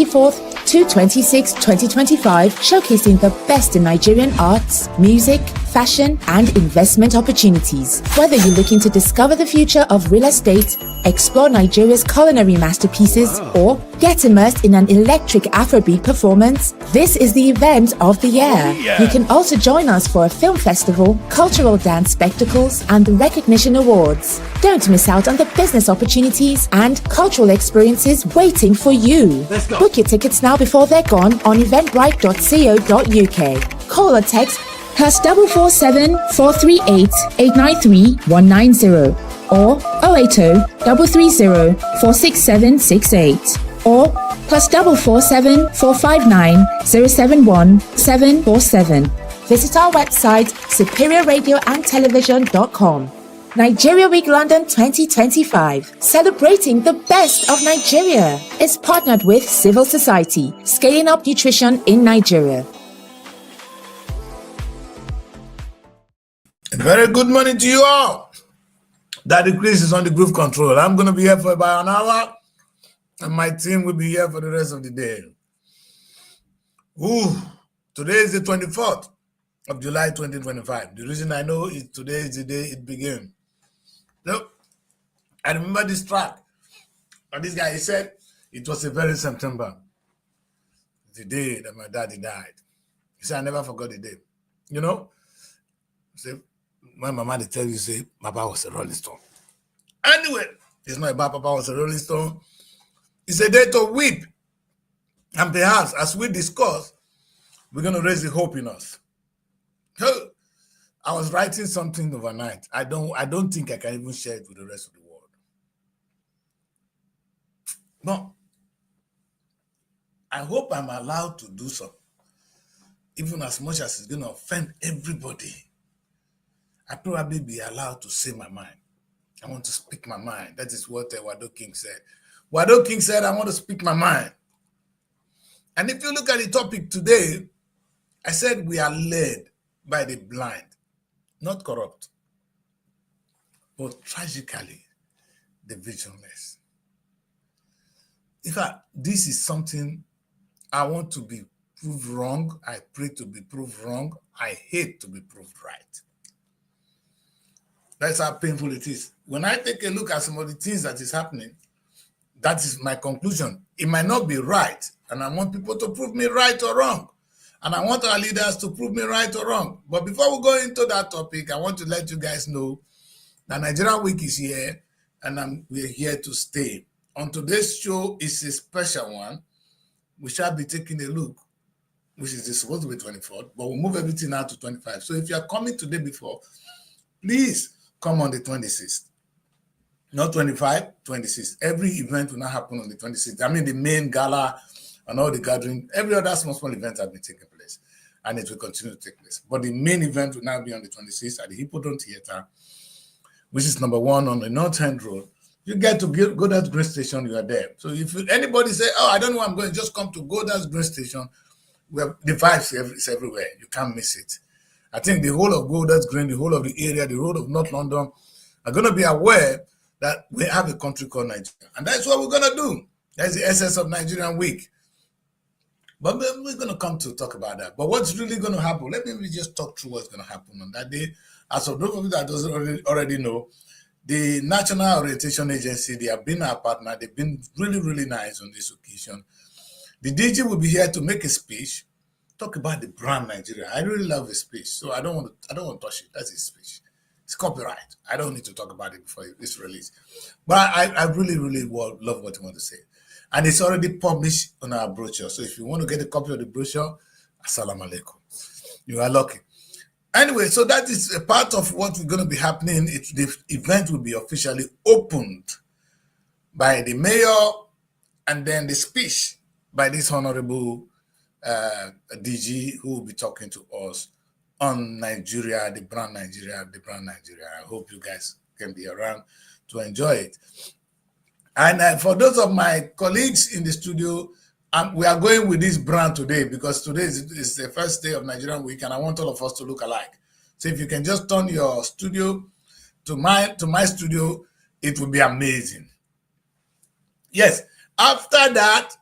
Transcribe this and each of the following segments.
24th to 26th, 2025, showcasing the best in Nigerian arts, music, fashion, and investment opportunities. Whether you're looking to discover the future of real estate, explore Nigeria's culinary masterpieces, or get immersed in an electric Afrobeat performance, this is the event of the year. You can also join us for a film festival, cultural dance spectacles, and the recognition awards. Don't miss out on the business opportunities and cultural experiences waiting for you. Book your tickets now before they're gone on eventbrite.co.uk. Call or text +447 438 893 190 or 080 330 46768 or +447 459 071 747. Visit our website superiorradioandtelevision.com. Nigeria Week London 2025, celebrating the best of Nigeria, is partnered with Civil Society, scaling up nutrition in Nigeria. Very good morning to you all. Daddy Chris is on the groove control. I'm going to be here for about an hour, and my team will be here for the rest of the day. Today is the 24th of July 2025. The reason I know is today is the day it began. Look, I remember this track. And this guy, he said it was a very September, the day that my daddy died. He said, I never forgot the day. You know? Say, when my mother tell you, say, Papa was a Rolling Stone. Anyway, it's not about Papa was a Rolling Stone. It's a day to weep. And perhaps, as we discuss, we're going to raise the hope in us. So, I was writing something overnight. I don't think I can even share it with the rest of the world. No. I hope I'm allowed to do so. Even as much as it's going to offend everybody. I probably be allowed to say my mind. I want to speak my mind. That is what Wado King said. Wado King said, I want to speak my mind. And if you look at the topic today, I said we are led by the blind. Not corrupt, but tragically, the visionless. In fact, this is something I want to be proved wrong. I pray to be proved wrong. I hate to be proved right. That's how painful it is. When I take a look at some of the things that is happening, that is my conclusion. It might not be right, and I want people to prove me right or wrong. And I want our leaders to prove me right or wrong. But before we go into that topic, I want to let you guys know that Nigerian Week is here, and we're here to stay. On today's show is a special one. We shall be taking a look, which is supposed to be 24th, but we'll move everything out to 25. So if you are coming today before, please come on the 26th. Not 25, 26th. Every event will not happen on the 26th. I mean, the main gala and all the gathering, every other small event has been taking place, and it will continue to take place. But the main event will now be on the 26th at the Hippodrome Theatre, which is number 1 on the North End Road. You get to go to that Green Station, you are there. So if anybody say, oh, I don't know where I'm going, just come to Golders Green Station, where the vibes is everywhere. You can't miss it. I think the whole of Golders Green, the whole of the area, the whole of North London are going to be aware that we have a country called Nigeria. And that's what we're going to do. That's the essence of Nigerian Week. But we're going to come to talk about that. But what's really going to happen? Let me just talk through what's going to happen on that day. As of those of you that doesn't already know, the National Orientation Agency, they have been our partner. They've been really, really nice on this occasion. The DG will be here to make a speech, talk about the brand Nigeria. I really love his speech, so I don't want to touch it. That's his speech. It's copyright. I don't need to talk about it before it's released. But I really, really love what he wants to say. And it's already published on our brochure. So if you want to get a copy of the brochure, assalamu alaikum. You are lucky. Anyway, so that is a part of what we're going to be happening. The event will be officially opened by the mayor, and then the speech by this honorable DG who will be talking to us on Nigeria, the brand Nigeria. I hope you guys can be around to enjoy it. And for those of my colleagues in the studio, we are going with this brand today because today is the first day of Nigerian Week, and I want all of us to look alike. So if you can just turn your studio to my studio, it will be amazing. Yes. After that,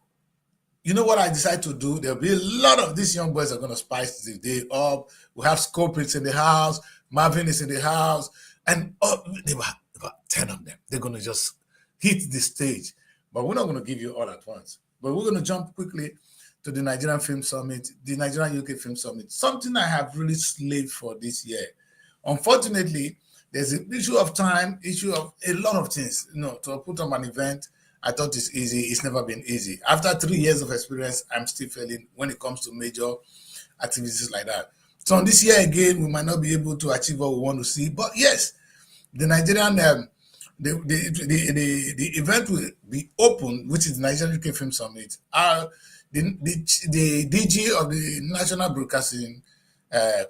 you know what I decided to do? There'll be a lot of these young boys are going to spice the day up. We have Scorpions in the house. Marvin is in the house. And about 10 of them. They're going to just hit the stage. But we're not going to give you all at once. But we're going to jump quickly to the Nigerian Film Summit, the Nigerian UK Film Summit, something I have really slaved for this year. Unfortunately, there's an issue of time, issue of a lot of things. You know, to put on an event, I thought it's easy. It's never been easy. After 3 years of experience, I'm still failing when it comes to major activities like that. So on this year again, we might not be able to achieve what we want to see. But yes, the Nigerian the event will be open, which is the Nigerian UK Film Summit. The DG of the National Broadcasting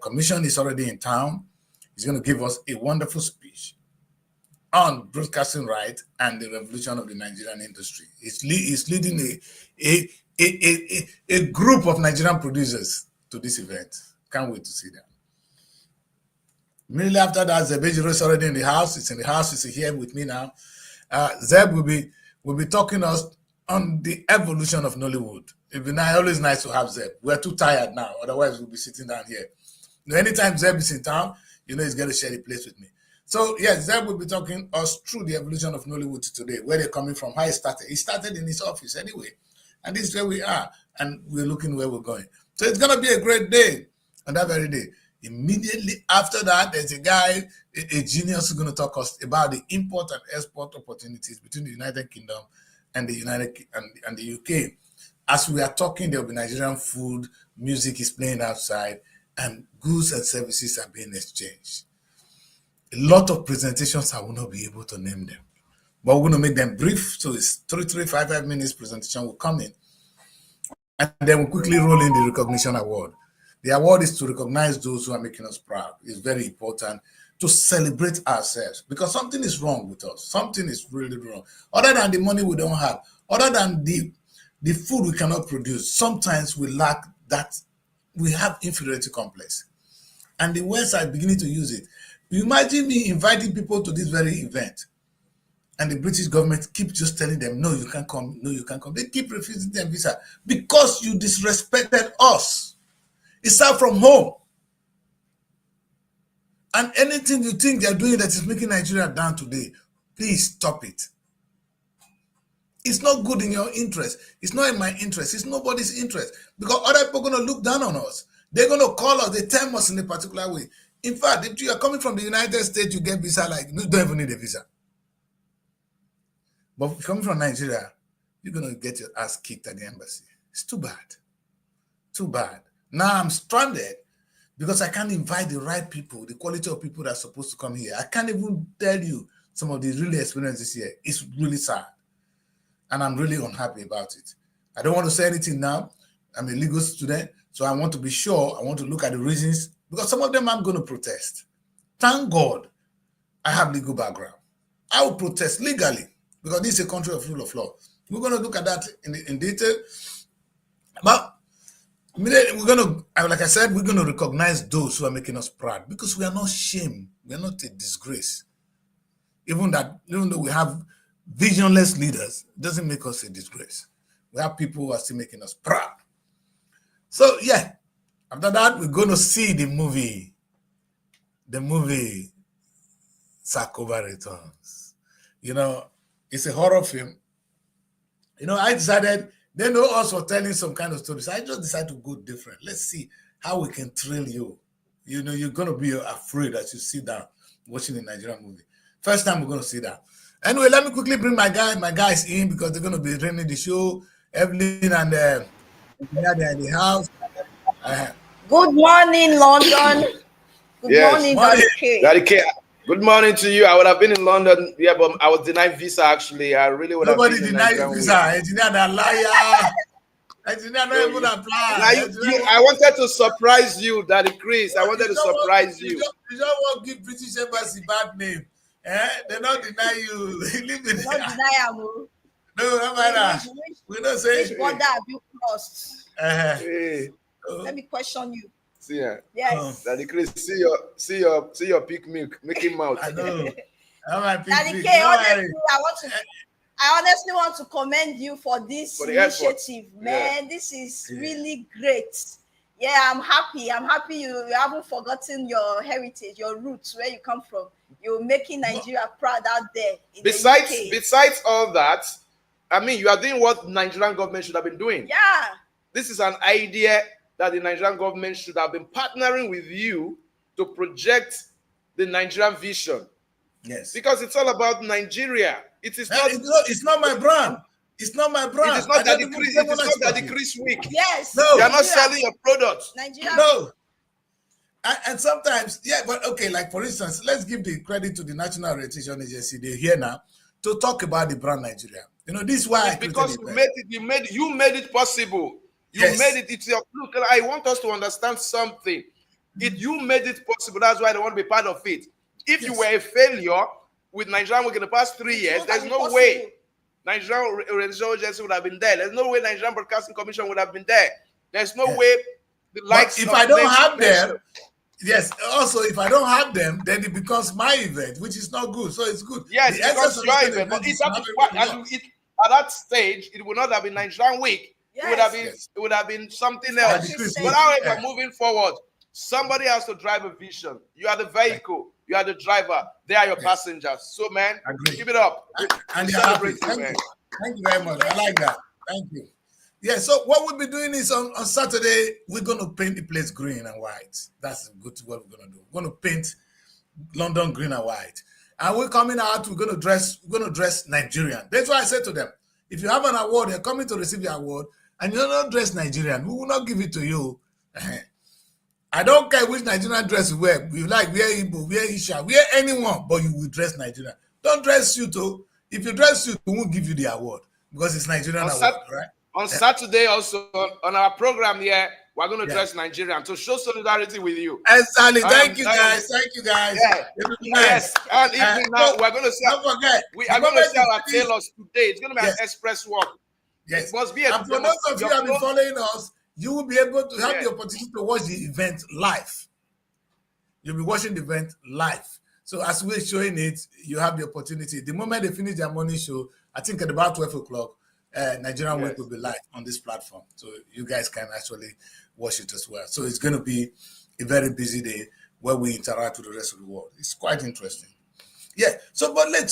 Commission is already in town. He's going to give us a wonderful speech on broadcasting right and the revolution of the Nigerian industry. He's leading a group of Nigerian producers to this event. Can't wait to see them. Immediately after that, Zeb Ejiro is already in the house. It's in the house. It's here with me now. Zeb will be talking to us on the evolution of Nollywood. It'll be always nice to have Zeb. We're too tired now. Otherwise, we'll be sitting down here. You know, anytime Zeb is in town, you know he's going to share the place with me. So, yes, Zeb will be talking us through the evolution of Nollywood today, where they're coming from, how it started. He started in his office anyway. And this is where we are. And we're looking where we're going. So it's going to be a great day on that very day. Immediately after that, there's a guy, a genius, who's going to talk us about the import and export opportunities between the United Kingdom and the and the UK. As we are talking, there will be Nigerian food, music is playing outside, and goods and services are being exchanged. A lot of presentations, I will not be able to name them, but we're going to make them brief. So it's 5 minutes presentation will come in, and then we'll quickly roll in the recognition award. The award is to recognize those who are making us proud. It's very important to celebrate ourselves because something is wrong with us. Something is really wrong. Other than the money we don't have, other than the food we cannot produce, sometimes we lack that. We have inferiority complex. And the West are beginning to use it. You imagine me inviting people to this very event and the British government keep just telling them, no, you can't come, no, you can't come. They keep refusing them visa because you disrespected us. It starts from home. And anything you think they're doing that is making Nigeria down today, please stop it. It's not good in your interest. It's not in my interest. It's nobody's interest. Because other people are going to look down on us. They're going to call us. They term us in a particular way. In fact, if you are coming from the United States, you get visa like, you don't even need a visa. But if you're coming from Nigeria, you're going to get your ass kicked at the embassy. It's too bad. Too bad. Now I'm stranded because I can't invite the right people, the quality of people that are supposed to come here. I can't even tell you some of the really experiences here. It's really sad. And I'm really unhappy about it. I don't want to say anything now. I'm a legal student, so I want to be sure. I want to look at the reasons, because some of them I'm going to protest. Thank God I have legal background. I will protest legally because this is a country of rule of law. We're going to look at that in detail. But we're going to, like I said, we're going to recognize those who are making us proud because we are not shame. We are not a disgrace. Even though we have visionless leaders, doesn't make us a disgrace. We have people who are still making us proud. So yeah, after that, we're going to see the movie Sarkoba Returns. You know, it's a horror film. You know, I decided, they know us for telling some kind of stories. I just decided to go different. Let's see how we can thrill you. You know, you're going to be afraid as you sit down watching a Nigerian movie. First time we're going to see that. Anyway, let me quickly bring my guys in because they're going to be running the show. Evelyn and they're in the house. Good morning, London. Good morning, Daddy K. Good morning to you. I would have been in London, yeah, but I was denied visa. Actually, I really would have. Nobody denied visa. Engineer, that liar. Engineer, not even apply. I wanted to surprise you, Daddy Chris. I wanted to surprise you. You don't want to give British Embassy bad name. They don't deny you. Leave it. Not deny you. No, no matter. We don't say. Which border have you crossed? Hey. Let me question you. See ya. Yes. Daddy Chris, see your peak milk, Mickey Mouse. I know. Daddy K, honestly, I want to. I honestly want to commend you for this initiative, man. Yeah. This is really great. Yeah, I'm happy. I'm happy you haven't forgotten your heritage, your roots, where you come from. You're making Nigeria proud out there. Besides all that, I mean, you are doing what Nigerian government should have been doing. Yeah. This is an idea that the Nigerian government should have been partnering with you to project the Nigerian vision. Yes. Because it's all about Nigeria. It is not. It's not my brand. It's not my brand. It is not that the Chris week. Yes. No. You are not selling your product. Nigeria. No. And sometimes, yeah, but okay, like for instance, let's give the credit to the National Orientation Agency. They're here now to talk about the brand Nigeria. You know, this is why because you made it possible. You made it. It's your look. I want us to understand something. You made it possible. That's why they want to be part of it. If you were a failure with Nigerian Week in the past 3 years, there's no way Nigerian Orientation Agency would have been there. There's no way Nigerian Broadcasting Commission would have been there. There's no way the likes. But if I don't have them, yes. Also, if I don't have them, then it becomes my event, which is not good. So it's good. Yes, because your event, but at that stage, it would not have been Nigerian Week. Yes. It would have been something else. But however, moving forward, somebody has to drive a vision. You are the vehicle. You are the driver. They are your passengers. So, man, keep it up. And celebrate you, man. Thank you very much. I like that. Thank you. Yeah, so what we'll be doing is on Saturday, we're going to paint the place green and white. That's good what we're going to do. We're going to paint London green and white. And we're coming out, we're going to dress Nigerian. That's why I said to them, if you have an award, you're coming to receive your award, and you're not dressed Nigerian, we will not give it to you. I don't care which Nigerian dress you wear. You like wear Igbo, wear Isha, wear anyone, but you will dress Nigerian. Don't dress suit, though. If you dress suit, we won't give you the award because it's Nigerian award, right? On Saturday, also on our program here, we're going to dress Nigerian to show solidarity with you. Exactly. Thank you, guys. Thank you, guys. Yeah. Yes. And even now, we're going to sell. Don't forget. We are going to sell our tailors today. It's going to be an express walk. Yes. It must be and for those of you who have been following us, you will be able to have the opportunity to watch the event live. You'll be watching the event live. So as we're showing it, you have the opportunity. The moment they finish their morning show, I think at about 12 o'clock, Nigerian Week will be live on this platform. So you guys can actually watch it as well. So it's going to be a very busy day where we interact with the rest of the world. It's quite interesting. Yeah. So, but let's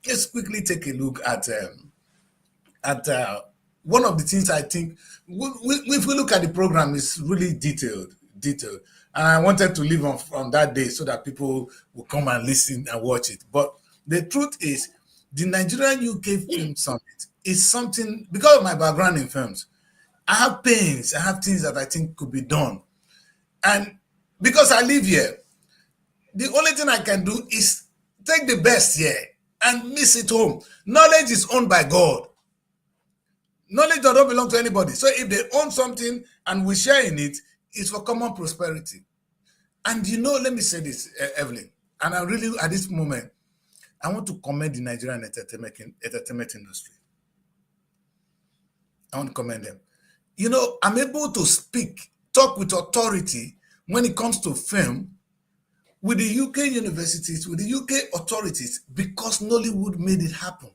just quickly take a look at one of the things I think, if we look at the program, it's really detailed. And I wanted to leave on that day so that people will come and listen and watch it. But the truth is, the Nigerian UK Film Summit is something, because of my background in films, I have things that I think could be done. And because I live here, the only thing I can do is take the best here and miss it home. Knowledge is owned by God. Knowledge does not belong to anybody. So if they own something and we share in it, it's for common prosperity. And let me say this, Evelyn, and I really, at this moment, I want to commend the Nigerian entertainment industry. I want to commend them. I'm able to talk with authority when it comes to film with the UK universities, with the UK authorities, because Nollywood made it happen.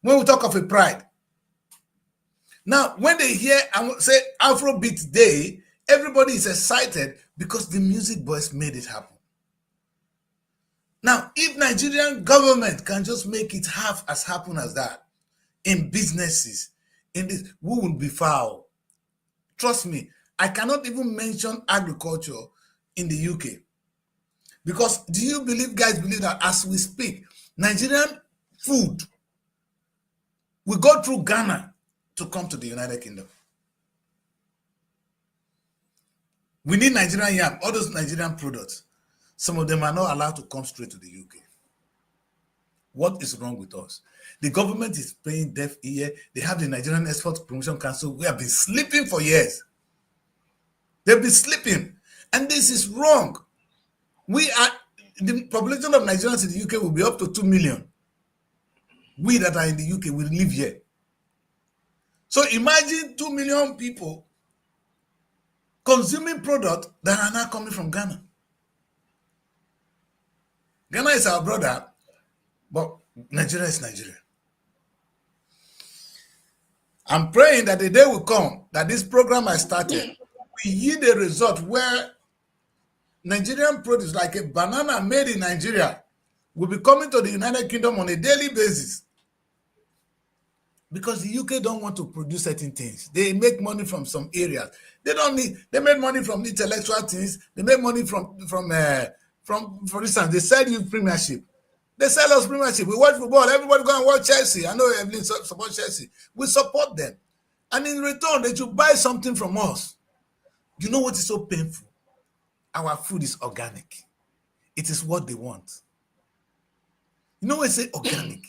When we talk of a pride, now when they hear and say Afrobeat Day, everybody is excited because the Music Boys made it happen. Now, if Nigerian government can just make it half as happen as that in businesses, in this, we will be foul. Trust me, I cannot even mention agriculture in the UK. Because do you guys believe that as we speak, Nigerian food will go through Ghana to come to the United Kingdom? We need Nigerian yam, all those Nigerian products. Some of them are not allowed to come straight to the UK. What is wrong with us? The government is paying deaf ear. They have the Nigerian Export Promotion Council. We have been sleeping for years. They've been sleeping. And this is wrong. The population of Nigerians in the UK will be up to 2 million. We that are in the UK will live here. So imagine 2 million people consuming products that are not coming from Ghana. Ghana is our brother, but Nigeria is Nigeria. I'm praying that the day will come that this program I started will yield a result where Nigerian produce, like a banana made in Nigeria, will be coming to the United Kingdom on a daily basis. Because the UK don't want to produce certain things. They make money from some areas. They make money from intellectual things. They make money from for instance, they sell you Premiership. They sell us Premiership. We watch football. Everybody go and watch Chelsea. I know Evelyn supports Chelsea. We support them. And in return, they should buy something from us. You know what is so painful? Our food is organic. It is what they want. You know what I say? Organic.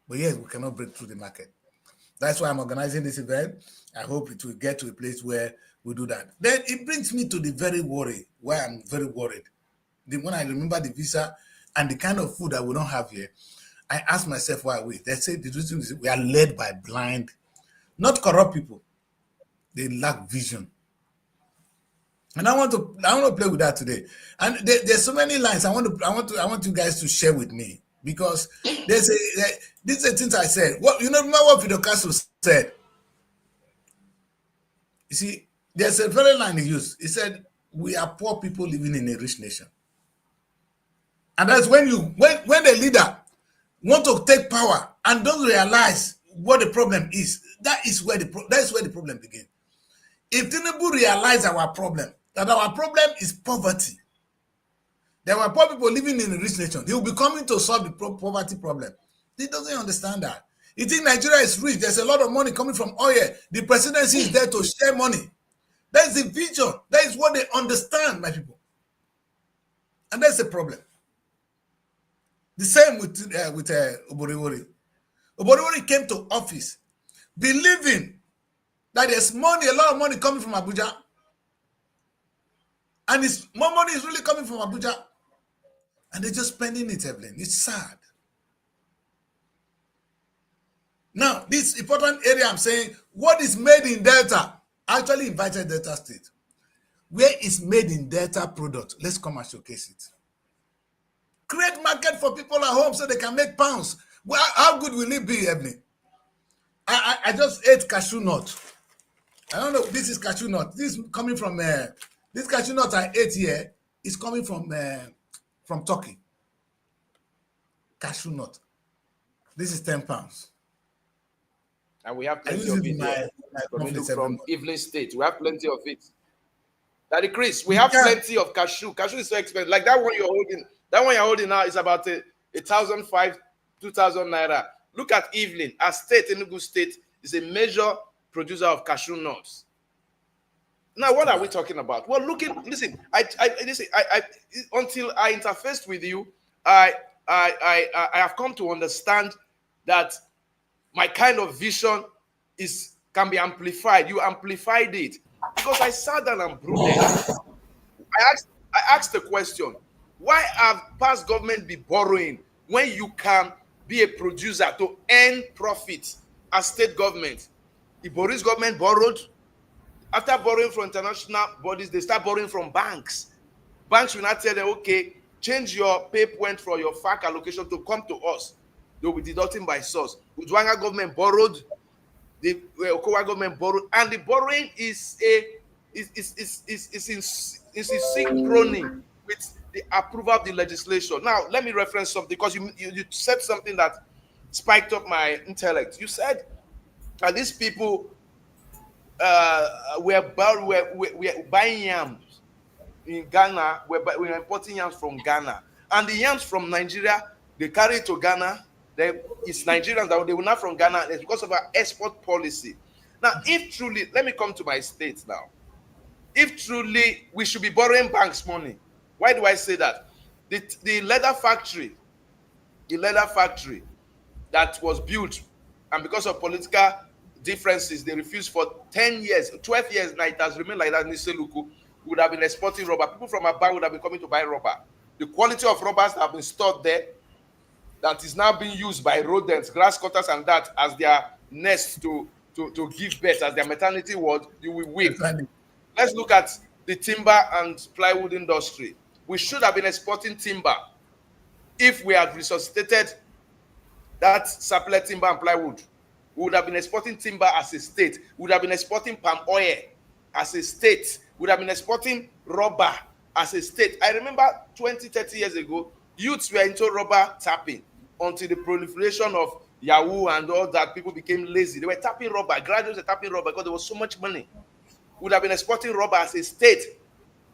But yes, we cannot break through the market. That's why I'm organizing this event. I hope it will get to a place where we do that. Then it brings me to the very worry, where I'm very worried. When I remember the visa and the kind of food that we don't have here, I ask myself, why we? They say the reason is we are led by blind, not corrupt people. They lack vision. And I want to play with that today. And there's so many lines I want you guys to share with me, because this is a thing I said. What remember what Fidel Castro said? You see, there's a very line he used. He said, "We are poor people living in a rich nation." And that's when the leader want to take power and don't realize what the problem is. That is where the problem begins. If Tinubu realize our problem, that our problem is poverty, there were poor people living in a rich nation, he will be coming to solve the poverty problem. He doesn't understand that. He thinks Nigeria is rich. There's a lot of money coming from oil. The presidency is there to share money. That is the vision. That is what they understand, my people. And that's the problem. The same with Oboriwori. Oboriwori came to office believing that there's money, a lot of money coming from Abuja. And more money is really coming from Abuja. And they're just spending it, Evelyn. It's sad. Now, this important area I'm saying, what is made in Delta? I actually invited Delta State. Where is made in Delta product? Let's come and showcase it. Create market for people at home so they can make pounds. Well, how good will it be, Evelyn? I just ate cashew nut. I don't know. This is cashew nut. This is coming from this cashew nut I ate here is coming from Turkey. Cashew nut. This is 10 pounds. And we have plenty of it from Evelyn State. We have plenty of it. Daddy Chris, we have plenty of cashew. Cashew is so expensive. Like that one you're holding. That one you're holding now is about 1,005, 2,000 naira. Look at Evelyn. Our state, Enugu State, is a major producer of cashew nuts. Now, what are we talking about? Well, listen. Until I interfaced with you, I have come to understand that my kind of vision can be amplified. You amplified it because I sat down and brooded. I asked the question: why have past government been borrowing when you can be a producer to earn profits as state government? The Boris government borrowed. After borrowing from international bodies, they start borrowing from banks. Banks will not tell them, okay, change your pay point for your FAC allocation to come to us. They'll be deducting by source. Udwanga government borrowed, the Okowa government borrowed, and the borrowing is in synchrony with the approval of the legislation. Now, let me reference something, because you said something that spiked up my intellect. You said that these people we're buying yams in Ghana. We're importing yams from Ghana, and the yams from Nigeria, they carry it to Ghana. It's Nigerians that they will not from Ghana. It's because of our export policy. Now, if truly, let me come to my state now. If truly we should be borrowing banks money, why do I say that? The leather factory that was built, and because of political differences, they refused for 10 years, 12 years now, it has remained like that. Niseluku would have been exporting rubber. People from Aba would have been coming to buy rubber. The quality of rubbers that have been stored there, that is now being used by rodents, grass cutters, and that as their nest to give birth, as their maternity ward, you will weep. Let's look at the timber and plywood industry. We should have been exporting timber if we had resuscitated That's sapler, timber, and plywood. We would have been exporting timber as a state. We would have been exporting palm oil as a state. We would have been exporting rubber as a state. I remember 20, 30 years ago, youths were into rubber tapping until the proliferation of Yahoo and all that. People became lazy. They were tapping rubber. Graduates were tapping rubber because there was so much money. We would have been exporting rubber as a state.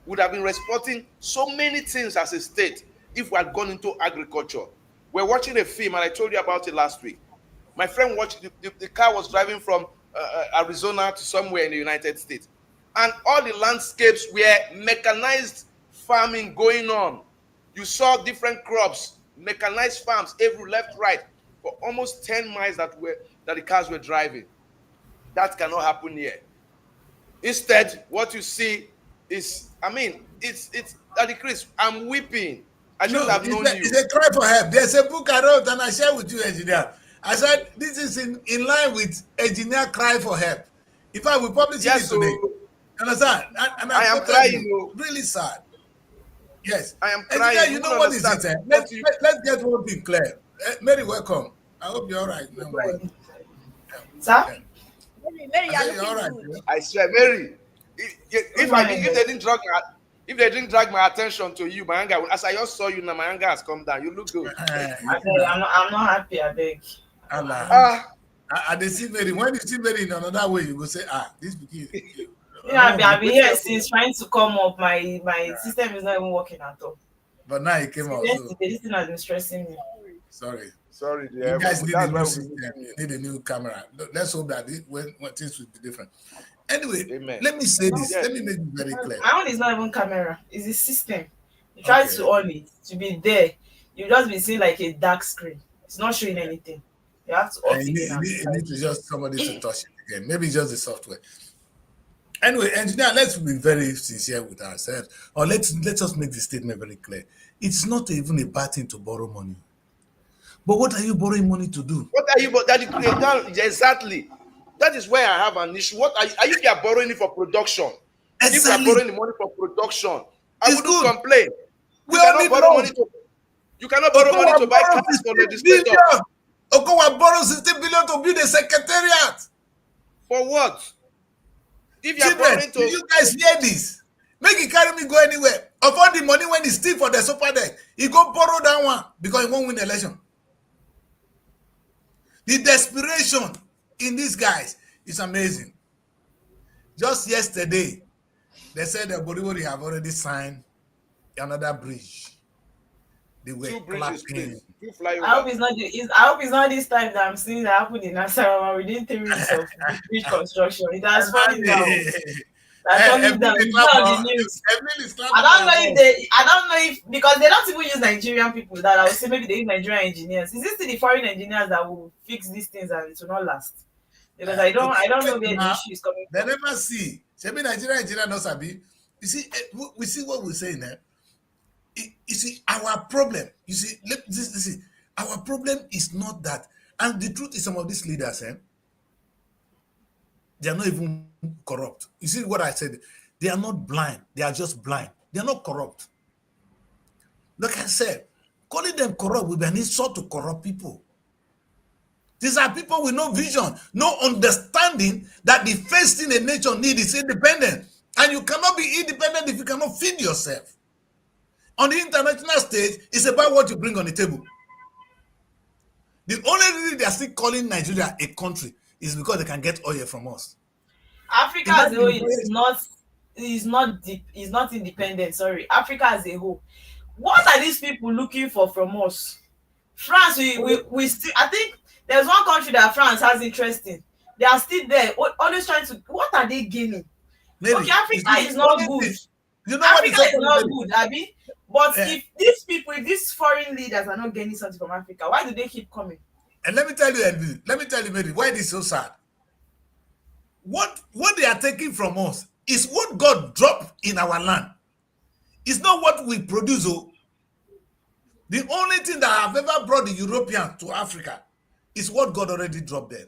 We would have been exporting so many things as a state if we had gone into agriculture. We're watching a film, and I told you about it last week. My friend watched, the car was driving from Arizona to somewhere in the United States. And all the landscapes were mechanized farming going on. You saw different crops, mechanized farms, every left, right, for almost 10 miles that the cars were driving. That cannot happen here. Instead, what you see is, it's Daddy Chris, I'm weeping. I should have known you. It's a cry for help. There's a book I wrote and I shared with you, engineer. I said, this is in line with engineer cry for help. In fact, we published it today. You understand? And I am crying. Really sad. Yes. I am crying. Engineer, you know what is it? Let's get one thing clear. Mary, welcome. I hope you're all right. Sir? Mary, you're all right. I swear, Mary, if they didn't drag my attention to you, my anger, as I just saw you now, my anger has come down. You look good. I'm not happy, I beg. I see Mary. When you see Mary in another way, you go say, this begins. I've been here since trying to come up. My system is not even working at all. But now it came out. This thing has been stressing me. Sorry, dear. You guys need a new system. You need a new camera. Let's hope that when things will be different. Anyway, Amen. Let me say this. Let me make it very clear. My own is not even camera. It's a system. You try to on it to be there. You just be seeing like a dark screen. It's not showing anything. You have to off it. You need to just somebody to touch it again. Maybe just the software. Anyway, engineer, let's be very sincere with ourselves. Or let us make the statement very clear. It's not even a bad thing to borrow money. But what are you borrowing money to do? What are you exactly? That is where I have an issue. What are you? If you are borrowing it for production, exactly. If you are borrowing the money for production, I wouldn't complain. You cannot borrow money to buy cars for legislators. Okowa borrowed 60 billion to build a secretariat. For what? If you are borrowing to, you guys hear this? Make it carry me go anywhere. Of all the money when he steal for the super deck, he go borrow that one because he won't win the election. The desperation in these guys is amazing. Just yesterday, they said that Boribori have already signed another bridge. They were clapping. I hope it's not this time that I'm seeing that happen in Nasarawa within 3 weeks of bridge construction. It has fallen down. I don't know if because they don't even use Nigerian people that I would say maybe they use Nigerian engineers. Is this the foreign engineers that will fix these things and it will not last? Because I don't know where the issue is coming from. They never see. Maybe Nigerian engineer knows Sabi. You see, we see what we're saying there. You see, our problem. You see, listen. Our problem is not that, and the truth is, some of these leaders, they are not even corrupt. You see what I said? They are not blind. They are just blind. They are not corrupt. Like I said, calling them corrupt will be an insult to corrupt people. These are people with no vision, no understanding that the first thing a nation needs is independence. And you cannot be independent if you cannot feed yourself. On the international stage, it's about what you bring on the table. The only reason they are still calling Nigeria a country is because they can get oil from us. Africa as a whole is not independent. Sorry, Africa as a whole. What are these people looking for from us? France, we still. I think there's one country that France has interest in. They are still there, always trying to. What are they gaining? Maybe. Okay, Africa is not good. You know Africa is not good, Abi. But if these people, if these foreign leaders are not getting something from Africa, why do they keep coming? And let me tell you, Mary, why it is so sad. What they are taking from us is what God dropped in our land. It's not what we produce. The only thing that have ever brought the Europeans to Africa is what God already dropped there.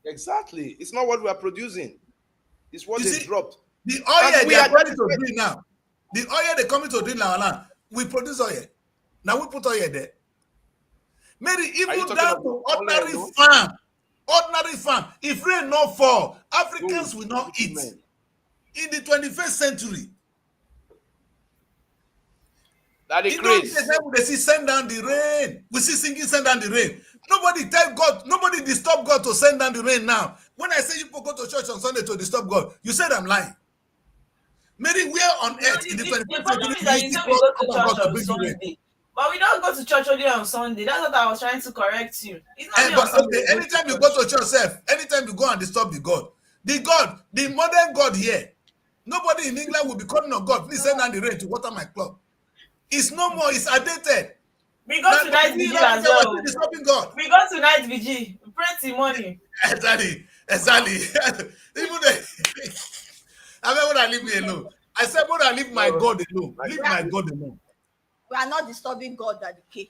Exactly. It's not what we are producing. It's what they dropped. The oil they are coming to drink now. The oil they're coming to drink in our land. We produce oil. Now we put oil there. Mary, even down to ordinary farm, if rain not fall, Africans will not eat. In the 21st century, that is crazy. They see send down the rain. We see singing send down the rain. Nobody tell God, nobody disturb God to send down the rain now. When I say you people go to church on Sunday to disturb God, you said I'm lying. Mary, where on earth in the 21st century you go to church on Sunday? But we don't go to church only on Sunday. That's what I was trying to correct you. It's not but okay, anytime you go to church, anytime you go and disturb the modern God here, nobody in England will be calling on God, please send down the rain to water my club. It's no more, it's outdated. We go to night vigil as well. Disturbing God. We go to night vigil. We pray till morning. Exactly. Even I mean, when I leave me alone. I said, when I leave my God alone. Leave my God alone. We are not disturbing God at the cave.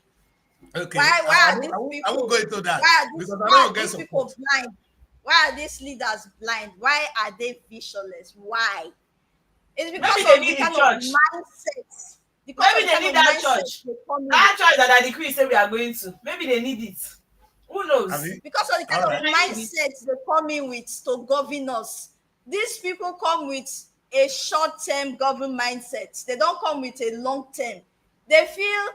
Okay. Why are these people? I won't go into that. Why are these people blind? Why are these leaders blind? Why are they visionless? Why? It's because of the kind of mindset. Maybe they need that church. That church that the decree say we are going to. Maybe they need it. Who knows? Because of the kind of mindset they come in with to govern us. These people come with a short-term government mindset. They don't come with a long-term. They feel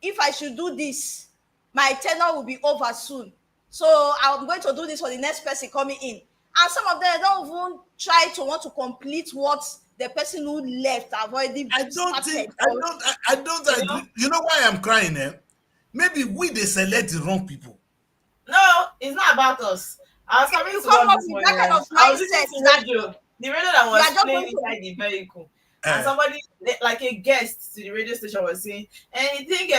if I should do this, my tenure will be over soon. So I'm going to do this for the next person coming in. And some of them don't even try to want to complete what the person who left have already I don't agree. You know why I'm crying? Maybe they select the wrong people. No, it's not about us. I was coming to work this morning. I was listening to the radio that was playing inside the vehicle. And somebody, like a guest to the radio station, was saying, and you think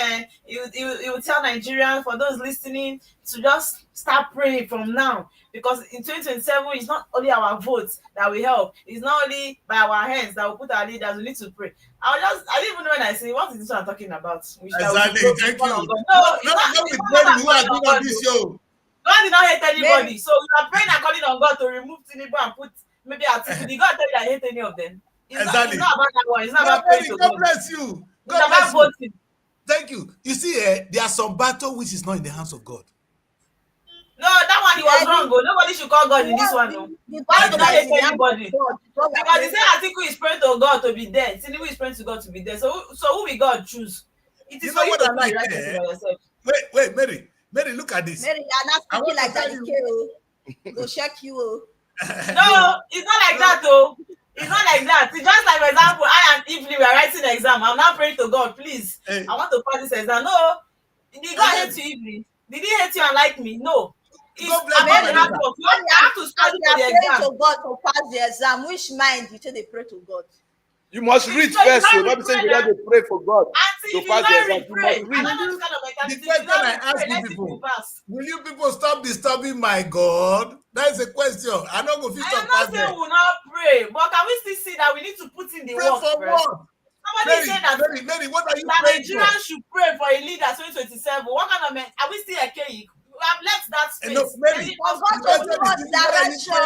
you will tell Nigerians, for those listening, to just start praying from now. Because in 2027, it's not only our votes that will help. It's not only by our hands that will put our leaders. We need to pray. I didn't even know when I say, what is this one I'm talking about? Exactly. Thank you. No, it's not this show. God did not hate anybody. So you are praying and calling on God to remove Tinubu and put maybe Atiku. Did God tell you I hate any of them? It's not about that one. It's not about praying to God. God bless you. God bless you. Voting. Thank you. You see, there are some battle which is not in the hands of God. No, that one he was wrong. Nobody should call God in this one. No. Why did not hate anybody? Because they say Atiku is praying to God to be dead. Tinubu is praying to God to be dead. So who will God choose? It is for you to be right yourself. Wait, Mary, look at this. Mary, you're not speaking like that. Go check you. No, it's not like that, though. It's not like that. It's just like, for example, I and Evelyn, we are writing an exam. I'm now praying to God, please. I want to pass this exam. No. Did God hate you, Evelyn? Did he hate you and like me? No. It's about the hard work. You have to study for the exam. To God to pass the exam. Which mind you say they pray to God? You must read first. So not saying you have to pray for God to pass the exam. You must read. The question I ask you people, will you people stop disturbing my God? That is a question. I don't go I am not saying we will not pray, but can we still see that we need to put in the work for first? what? Somebody said that Mary, what are you praying for? Nigerians should pray for a leader 2027. What kind of men? Are we still archaic? We have left that space. No, Mary, God to give us direction.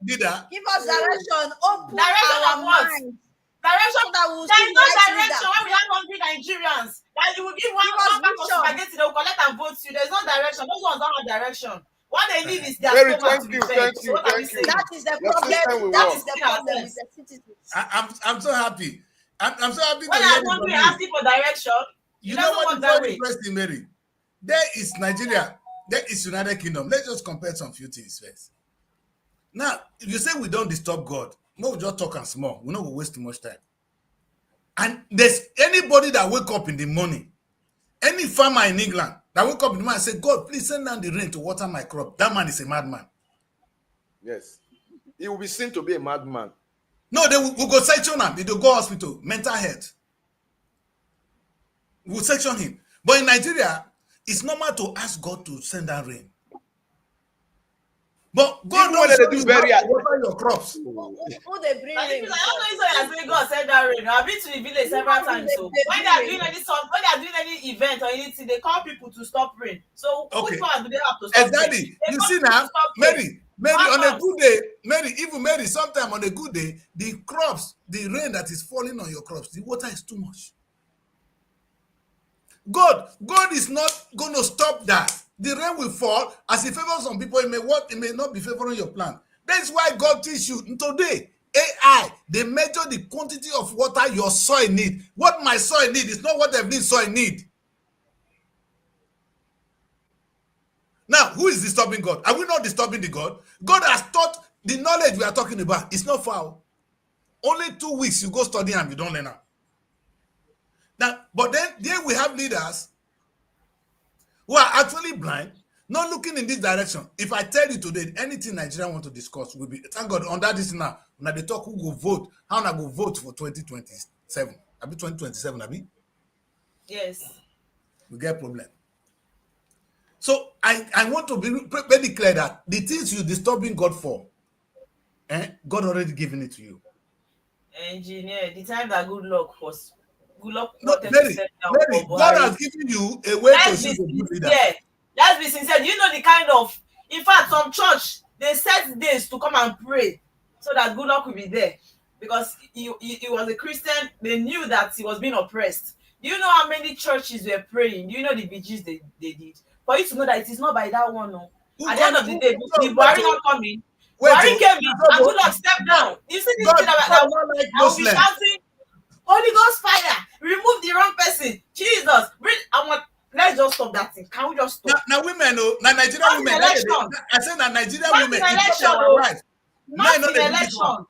Give us direction. Open our minds. Direction that will there is no direction when we have hungry Nigerians. That you will give one back of spaghetti, they will collect and vote you. There's no direction. Those ones don't have direction. What they need is their stomach to be fed. So that is the problem. That is the problem with the citizens. I'm so happy. I'm so happy. When I'm hungry, asking for direction. You know what is very interesting, Mary? There is Nigeria. There is United Kingdom. Let's just compare some few things first. Now, if you say we don't disturb God, no, we just talk and small. We don't waste too much time. And there's anybody that wake up in the morning, any farmer in England that wake up in the morning and say, God, please send down the rain to water my crop. That man is a madman. Yes. He will be seen to be a madman. No, they will go section him. They will go hospital, mental health. We'll section him. But in Nigeria, it's normal to ask God to send down rain. But God knows they do very water your crops. Who they bring rain? I don't know if God send that rain. I've been to the village several times. So when they are doing any event or anything, they call people to stop rain. So which part do they have to stop? Exactly. You see now, Mary, on a good day, Mary, sometime on a good day, the crops, the rain that is falling on your crops, the water is too much. God is not going to stop that. The rain will fall. As it favors some people, it may not be favoring your plant. That's why God teach you today. AI, they measure the quantity of water your soil need. What my soil need is not what every soil need. Now, who is disturbing God? Are we not disturbing the God? God has taught the knowledge we are talking about. It's not foul. Only 2 weeks you go study and you don't learn now. But then we have leaders who are actually blind, not looking in this direction. If I tell you today, anything Nigeria want to discuss will be, thank God, under this now they talk who go vote, how I go vote for 2027. I be 2027, I mean? Yes. We get problem. So I want to be very clear that the things you're disturbing God for, God already given it to you. Engineer, the time that good luck was No, Mary, God has given you a way to see the good leader. Let's be sincere. You know the kind of, in fact, some church they set days to come and pray so that good luck will be there, because he was a Christian. They knew that he was being oppressed. Do you know how many churches were praying? Do you know the vigils they did? For you to know that it is not by that one. No. At the end of the day, the Buhari not coming. Buhari came in and good luck stepped down. You see this thing that I will be shouting, Holy Ghost fire, remove the wrong person. Jesus, let's just stop that thing. Can we just stop? Now women, now Nigerian women. I said that Nigerian women. Not in election.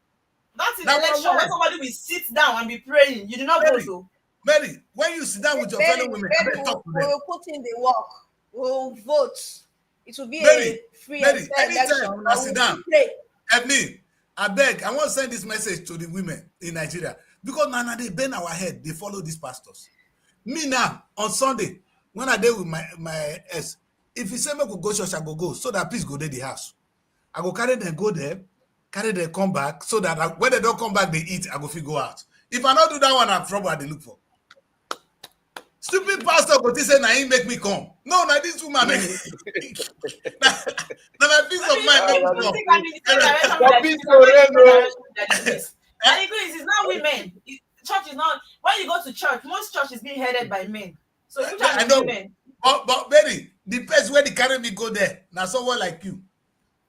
Not in election. When somebody will sit down and be praying, you do not go so. Mary, when you sit down with your fellow women, talk to them. We'll put in the work. We'll vote. It will be Mary, a free and fair election. I sit down. Evelyn, I beg, I want to send this message to the women in Nigeria, because now they bend our head, they follow these pastors. Me now, on Sunday, when I did with my ex, if he say me could go church, I go, so that please go to the house. I go carry them, go there, carry them, come back, so that when they don't come back, they eat, I go go out. If I not do that one, I'm trouble they look for. Stupid pastor, but he said, "Now he make me come." No, now this woman make me. Now my peace of mind make me come. And it's not women. Church is not. When you go to church, most church is being headed by men. So which are the women? But Mary, the place where they carry me go there. Now someone like you,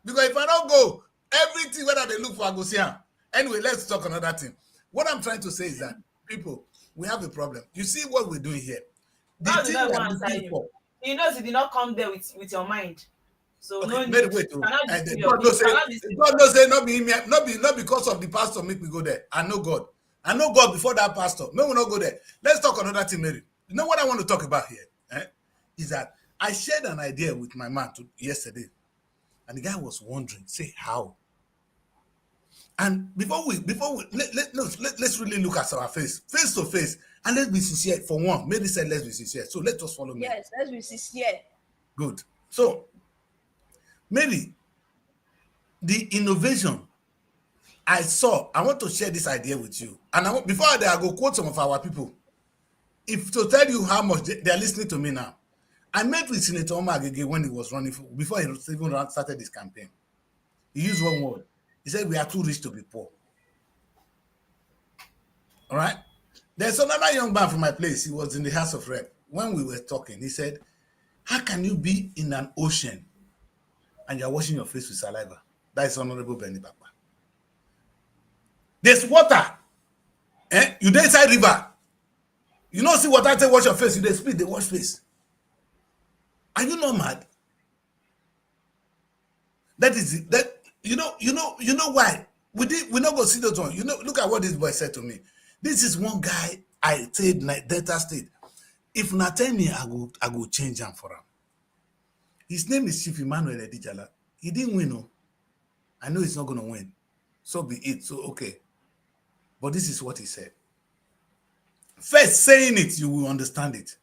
because if I don't go, everything whether they look for, I go see her. Anyway, let's talk another thing. What I'm trying to say is that people, we have a problem. You see what we're doing here. The thing that people, he knows he did not come there with your mind. So okay, no need. Wait, God knows say not because of the pastor make me go there. I know God. I know God before that pastor. No, we'll not go there. Let's talk another thing, Mary. You know what I want to talk about here? Is that I shared an idea with my man yesterday, and the guy was wondering, say how. And before we let's really look at our face to face, and let's be sincere. For one, Mary said let's be sincere. So let us follow me. Yes, let's be sincere. Good. So, Mary, the innovation I saw, I want to share this idea with you. And before I go quote some of our people. If to tell you how much they are listening to me now. I met with Senator Omar Agege when he was running before he even started this campaign. He used one word. He said, "We are too rich to be poor." All right? There's another young man from my place. He was in the House of Rep. When we were talking, he said, "How can you be in an ocean and you're washing your face with saliva?" That is Honorable Benny Bakwa. There's water. You dey inside river. You know, see water, say wash your face. You dey spit, they wash face. Are you not mad? That is it. That you know why? We not go see those one. You know, look at what this boy said to me. This is one guy I said Delta State. If not tell me, I go change him for him. His name is Chief Emmanuel Edijala. He didn't win, no. I know he's not gonna win. So be it. So okay. But this is what he said. First saying it, you will understand it.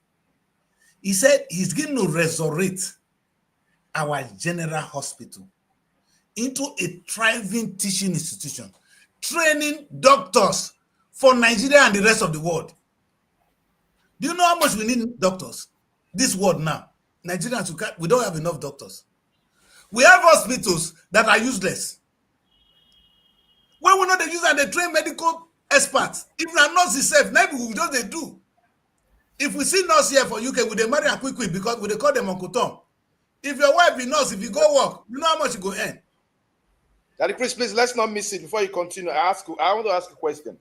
He said he's going to resurrect our general hospital into a thriving teaching institution, training doctors for Nigeria and the rest of the world. Do you know how much we need doctors? This world now, Nigerians, we don't have enough doctors. We have hospitals that are useless. When we know they use and they train medical experts, if not nurses safe, maybe we just they do. If we see nurse here for UK, we they marry her quick because we they call them Uncle Tom. If your wife be nurse, if you go work, you know how much you go earn. Daddy Chris, please let's not miss it before you continue. I want to ask a question.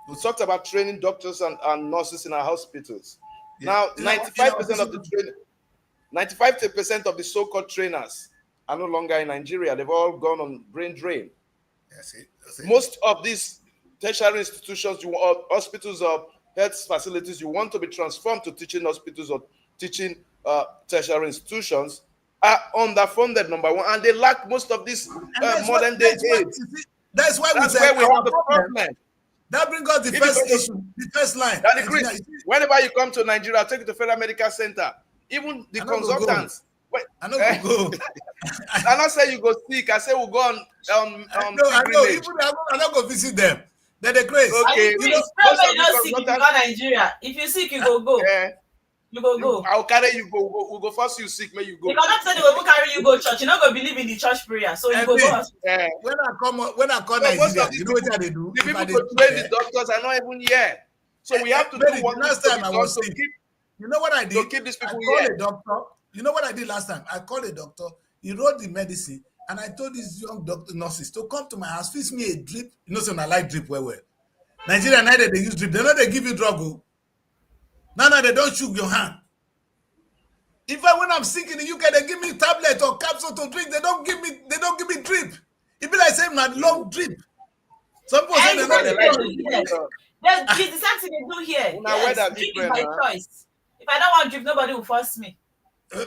We talked about training doctors and nurses in our hospitals. Now, 95% of the training, 95% of the so-called trainers are no longer in Nigeria. They've all gone on brain drain. That's it. Most of these tertiary institutions, hospitals or health facilities, you want to be transformed to teaching hospitals or teaching tertiary institutions, are underfunded, number one, and they lack most of this modern day aid. That's why we have the problem. That brings us the first issue, the first line. Daddy Chris, whenever you come to Nigeria, I'll take you to Federal Medical Center. Even the consultants. I know you go. I not say you go sick. I say we'll go on I know. Even I don't go visit them. They're the crazy. Okay. You don't sick if you go Nigeria. If you sick, you go. You go. I'll carry you go. We'll go first. You sick, may you go. Because not say they will carry you go church. You not go believe in the church prayer, so you go. When I come Nigeria, you know what they do? The people who train the doctors are not even here. So we have to do what last time I was sick. You know what I did? To keep these people here. A doctor. You know what I did last time? I called a doctor. He wrote the medicine, and I told these young nurses to come to my house, fix me a drip. You know, so I like drip well. Nigeria, neither they use drip. They know they give you drug. No, they don't shoot your hand. Even when I'm sick in the UK, they give me tablet or capsule to drink. They don't give me drip. It be like saying my long drip. Some people say they know. It's the same thing they do here. Drip is my choice. If I don't want drip, nobody will force me.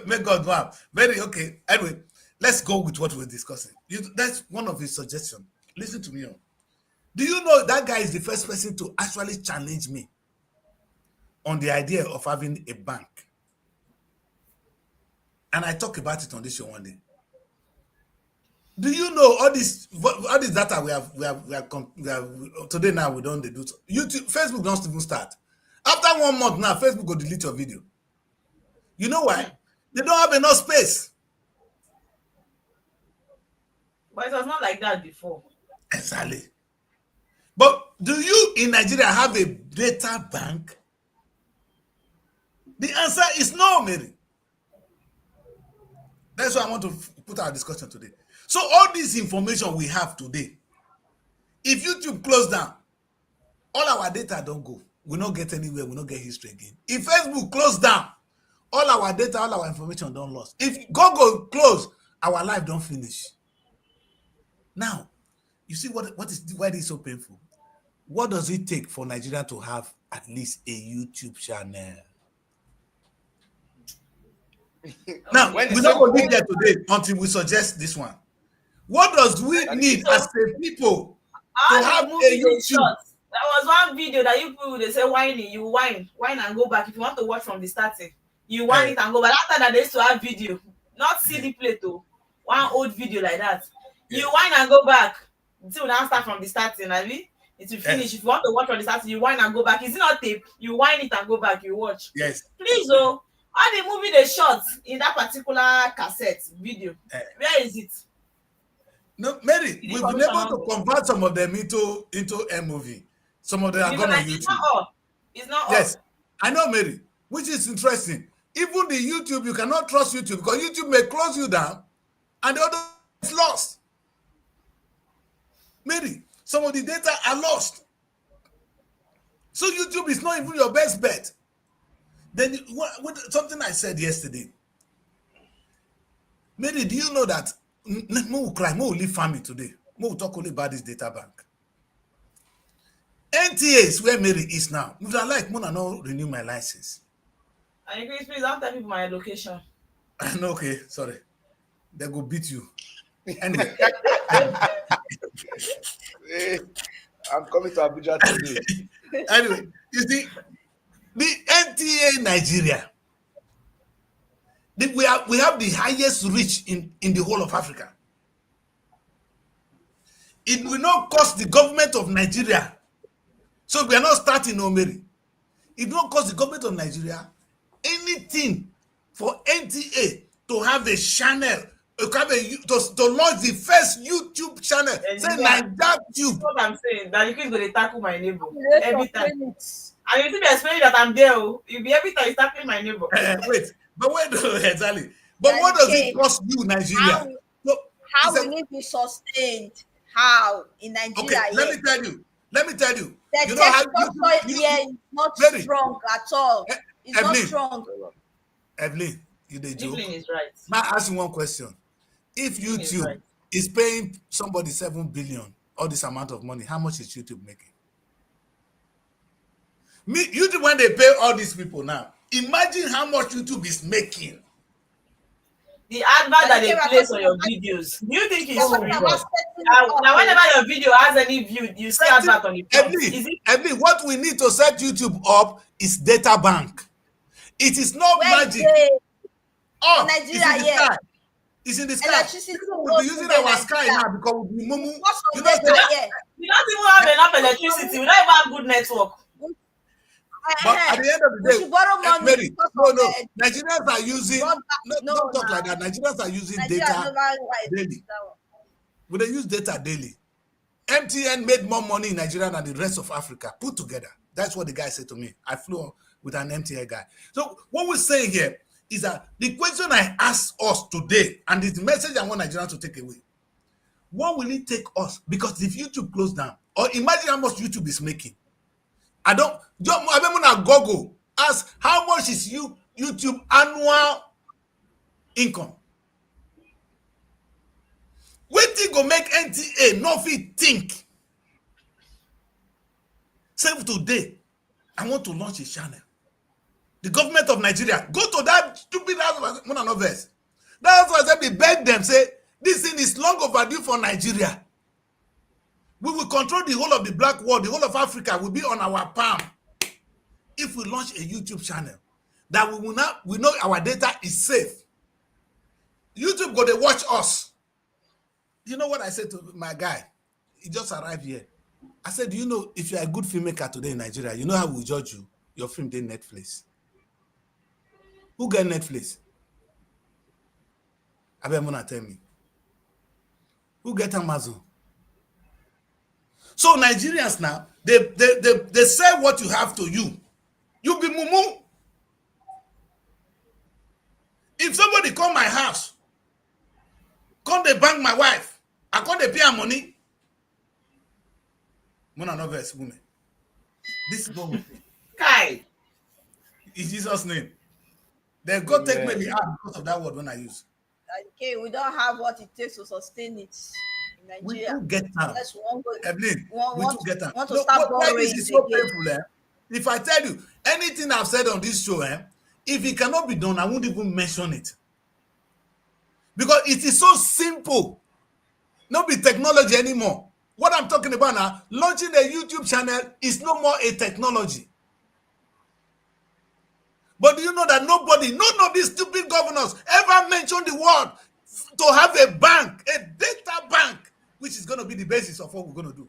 May God wow. Very okay. Anyway, let's go with what we're discussing. That's one of his suggestions. Listen to me. Do you know that guy is the first person to actually challenge me on the idea of having a bank? And I talk about it on this show one day. Do you know all this data we have today now we don't do so. YouTube, Facebook don't even start. After 1 month now, Facebook will delete your video. You know why? They don't have enough space. But it was not like that before. Exactly. But do you in Nigeria have a data bank? The answer is no, Mary. That's why I want to put our discussion today. So all this information we have today, if YouTube close down, all our data don't go. We don't get anywhere. We don't get history again. If Facebook close down, all our data, all our information don't lost. If Google close, our life don't finish. Now, you see why this is so painful? What does it take for Nigeria to have at least a YouTube channel? Now, we're not going to be there today until we suggest this one. What does we need as a people to have a YouTube? There was one video that you people they say whining, you whine and go back. If you want to watch from the starting, you whine it and go back. After that, they used to have video, not CD play though. One old video like that. You whine and go back until now start from the starting. I mean, it will finish. If you want to watch from the starting, you whine and go back. Is it not tape? You whine it and go back. You watch. Yes. Please, all the movie they shot in that particular cassette video. Where is it? No, Mary, we've been able to convert some of them into a movie. Some of them are going on YouTube. It's not all. Yes, I know, Mary, which is interesting. Even the YouTube, you cannot trust YouTube because YouTube may close you down and the other is lost. Mary, some of the data are lost. So YouTube is not even your best bet. Then something I said yesterday. Mary, do you know that Mo will leave farming today? Mo will talk only about this data bank. NTA is where Mary is now. If I like, Mona not renew my license. And you please don't tell people my location. No, okay, sorry. They go beat you. Anyway. I'm coming to Abuja today. Anyway, you see, the NTA Nigeria, we have the highest reach in the whole of Africa. It will not cost the government of Nigeria. So we are not starting Omeri. It will not cost the government of Nigeria anything for NTA to have a channel to launch the first YouTube channel. Say Naija Tube. That's what I'm saying. That you going to tackle my neighbor every time. And you see me explaining that I'm there. You'll be every time tackling my neighbor. Wait, but wait, exactly. But what does it cost you, Nigeria? How will it be sustained? How in Nigeria? Okay, let me tell you. The you know how is not strong at all. It's Evelyn, not strong. Evelyn, you the joke. Evelyn is right. Now ask you one question. If YouTube is paying somebody 7 billion, all this amount of money, how much is YouTube making? YouTube, when they pay all these people now, imagine how much YouTube is making. The advert that they place on your videos, do you think it's free? Now, whenever your video has any view, you see advert on it. Evelyn, what we need to set YouTube up is data bank. It is not magic. Oh, Nigeria, it's in the sky. We'll be using our sky now because we'll be mumu. We don't even have enough electricity. We don't even have good network. But at the end of the day, Mary, no, Nigerians are using, don't talk like that. Nigerians are using data daily. But they use data daily. MTN made more money in Nigeria than the rest of Africa put together. That's what the guy said to me. I flew with an MTN guy. So what we're saying here is that the question I asked us today, and it's the message I want Nigerians to take away. What will it take us? Because if YouTube closed down, or imagine how much YouTube is making. I remember now Google ask how much is YouTube annual income. Wetin go make NTA no fit think. Save today, I want to launch a channel. The government of Nigeria go to that stupid house. That's why I said they beg them, say this thing is long overdue for Nigeria. We will control the whole of the black world, the whole of Africa will be on our palm. If we launch a YouTube channel, that we know our data is safe. YouTube go to watch us. You know what I said to my guy? He just arrived here. I said, do you know if you're a good filmmaker today in Nigeria, you know how we judge you? Your film did Netflix. Who get Netflix? Abemona tell me. Who get Amazon? So Nigerians now, they say what you have to you. You be mumu. If somebody come my house, come they bank my wife, I come they pay her money. Mona no verse woman. This is what we think. Kai. In Jesus' name. They go take me out because of that word when I use. Okay, we don't have what it takes to sustain it. We do get out. Evelyn, we do get out. This is so painful. If I tell you anything I've said on this show, if it cannot be done, I won't even mention it. Because it is so simple. Not be technology anymore. What I'm talking about now, launching a YouTube channel is no more a technology. But do you know that none of these stupid governors ever mentioned the word to have a bank, a data bank, which is going to be the basis of what we're going to do.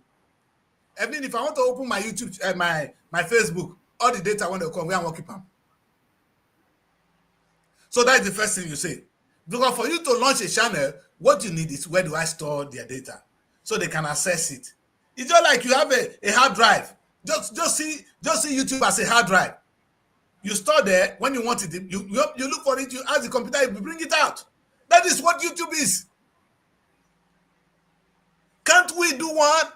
I mean, if I want to open my YouTube, my Facebook, all the data when they come, we are working on. So that's the first thing you say. Because for you to launch a channel, what you need is where do I store their data so they can access it. It's just like you have a hard drive. Just see YouTube as a hard drive. You store there when you want it. You look for it. You ask the computer, you bring it out. That is what YouTube is. Can't we do one?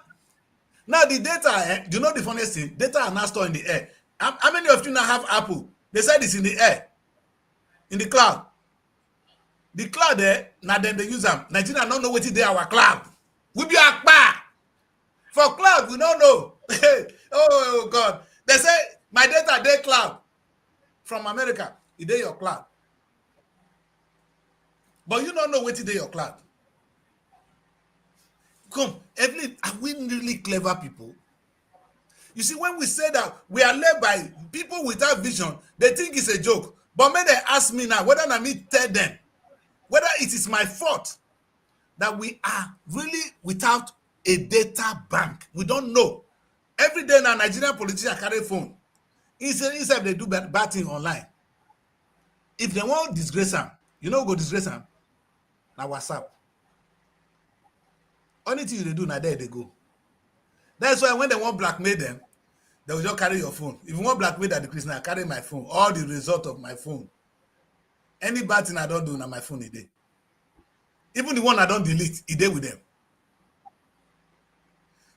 Now the data, you know the funniest thing? Data are now stored in the air. How many of you now have Apple? They said it's in the air, in the cloud. The cloud there, now then they use them. Nigeria don't know what is there our cloud. We be akpa. For cloud, we don't know. Oh God. They say my data they cloud. From America, it is your cloud. But you don't know what is your cloud. Come, Evelyn, are we really clever people? You see, when we say that we are led by people without vision, they think it's a joke. But when they ask me now, whether I me tell them, whether it is my fault that we are really without a data bank. We don't know. Every day now, Nigerian politicians carry phone. Instead they do bad thing online. If they want disgrace them, you know go disgrace them. na WhatsApp. Only thing they do, now there they go. That's why when they want blackmail them, they will just carry your phone. If you want blackmail that decrease, now carry my phone. All the result of my phone. Any bad thing I don't do, now my phone is there. Even the one I don't delete, it's there with them.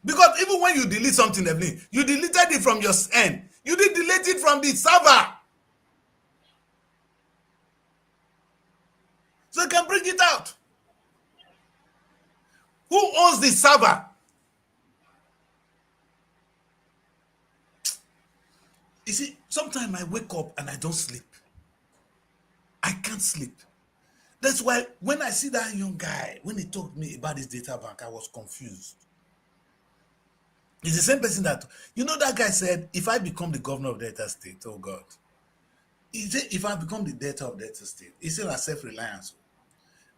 Because even when you delete something, Evelyn, you deleted it from your end. You didn't delete it from the server. So you can bring it out. Who owns the server? You see, sometimes I wake up and I don't sleep. I can't sleep. That's why when I see that young guy, when he told me about his data bank, I was confused. It's the same person that, you know, that guy said, if I become the governor of Delta State, oh God. He said, if I become the data of Delta State, he said, self-reliance.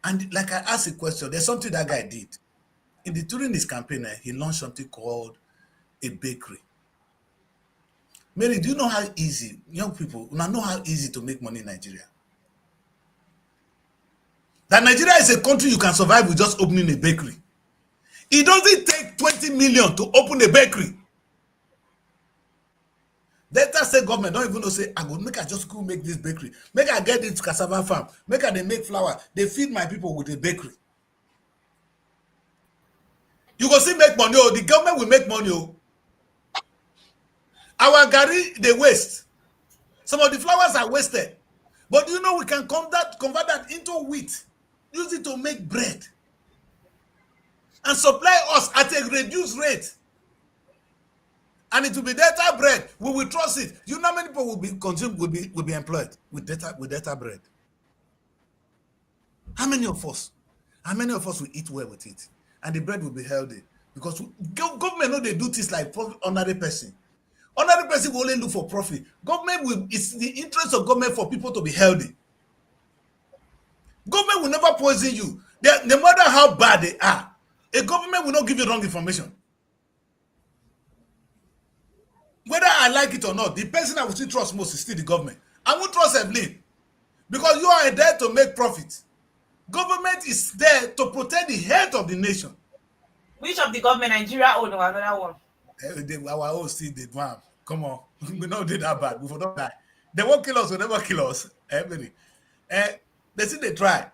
And like I asked a question, there's something that guy did. During his campaign, he launched something called a bakery. Mary, do you know how easy, young people, now know how easy to make money in Nigeria? That Nigeria is a country you can survive with just opening a bakery. It doesn't take 20 million to open a bakery. Delta State government don't even know, say, I just go make this bakery. Make I get it to cassava farm. Make I they make flour. They feed my people with a bakery. You go see make money, oh, the government will make money, oh. Our gari, they waste. Some of the flowers are wasted. But you know, we can convert that into wheat. Use it to make bread. And supply us at a reduced rate. And it will be data bread. We will trust it. You know how many people will be consumed, will be employed with data bread? How many of us? How many of us will eat well with it? And the bread will be healthy. Because government know they do things like ordinary person. Ordinary person will only look for profit. It's the interest of government for people to be healthy. Government will never poison you. No matter how bad they are, a government will not give you wrong information. Whether I like it or not, the person I will still trust most is still the government. I won't trust Evelyn. Because you are there to make profit. Government is there to protect the health of the nation. Which of the government, Nigeria or another one? Our own still did one. Come on. We not did that bad. We will not die. They won't kill us, will never kill us. Everybody. They see they try.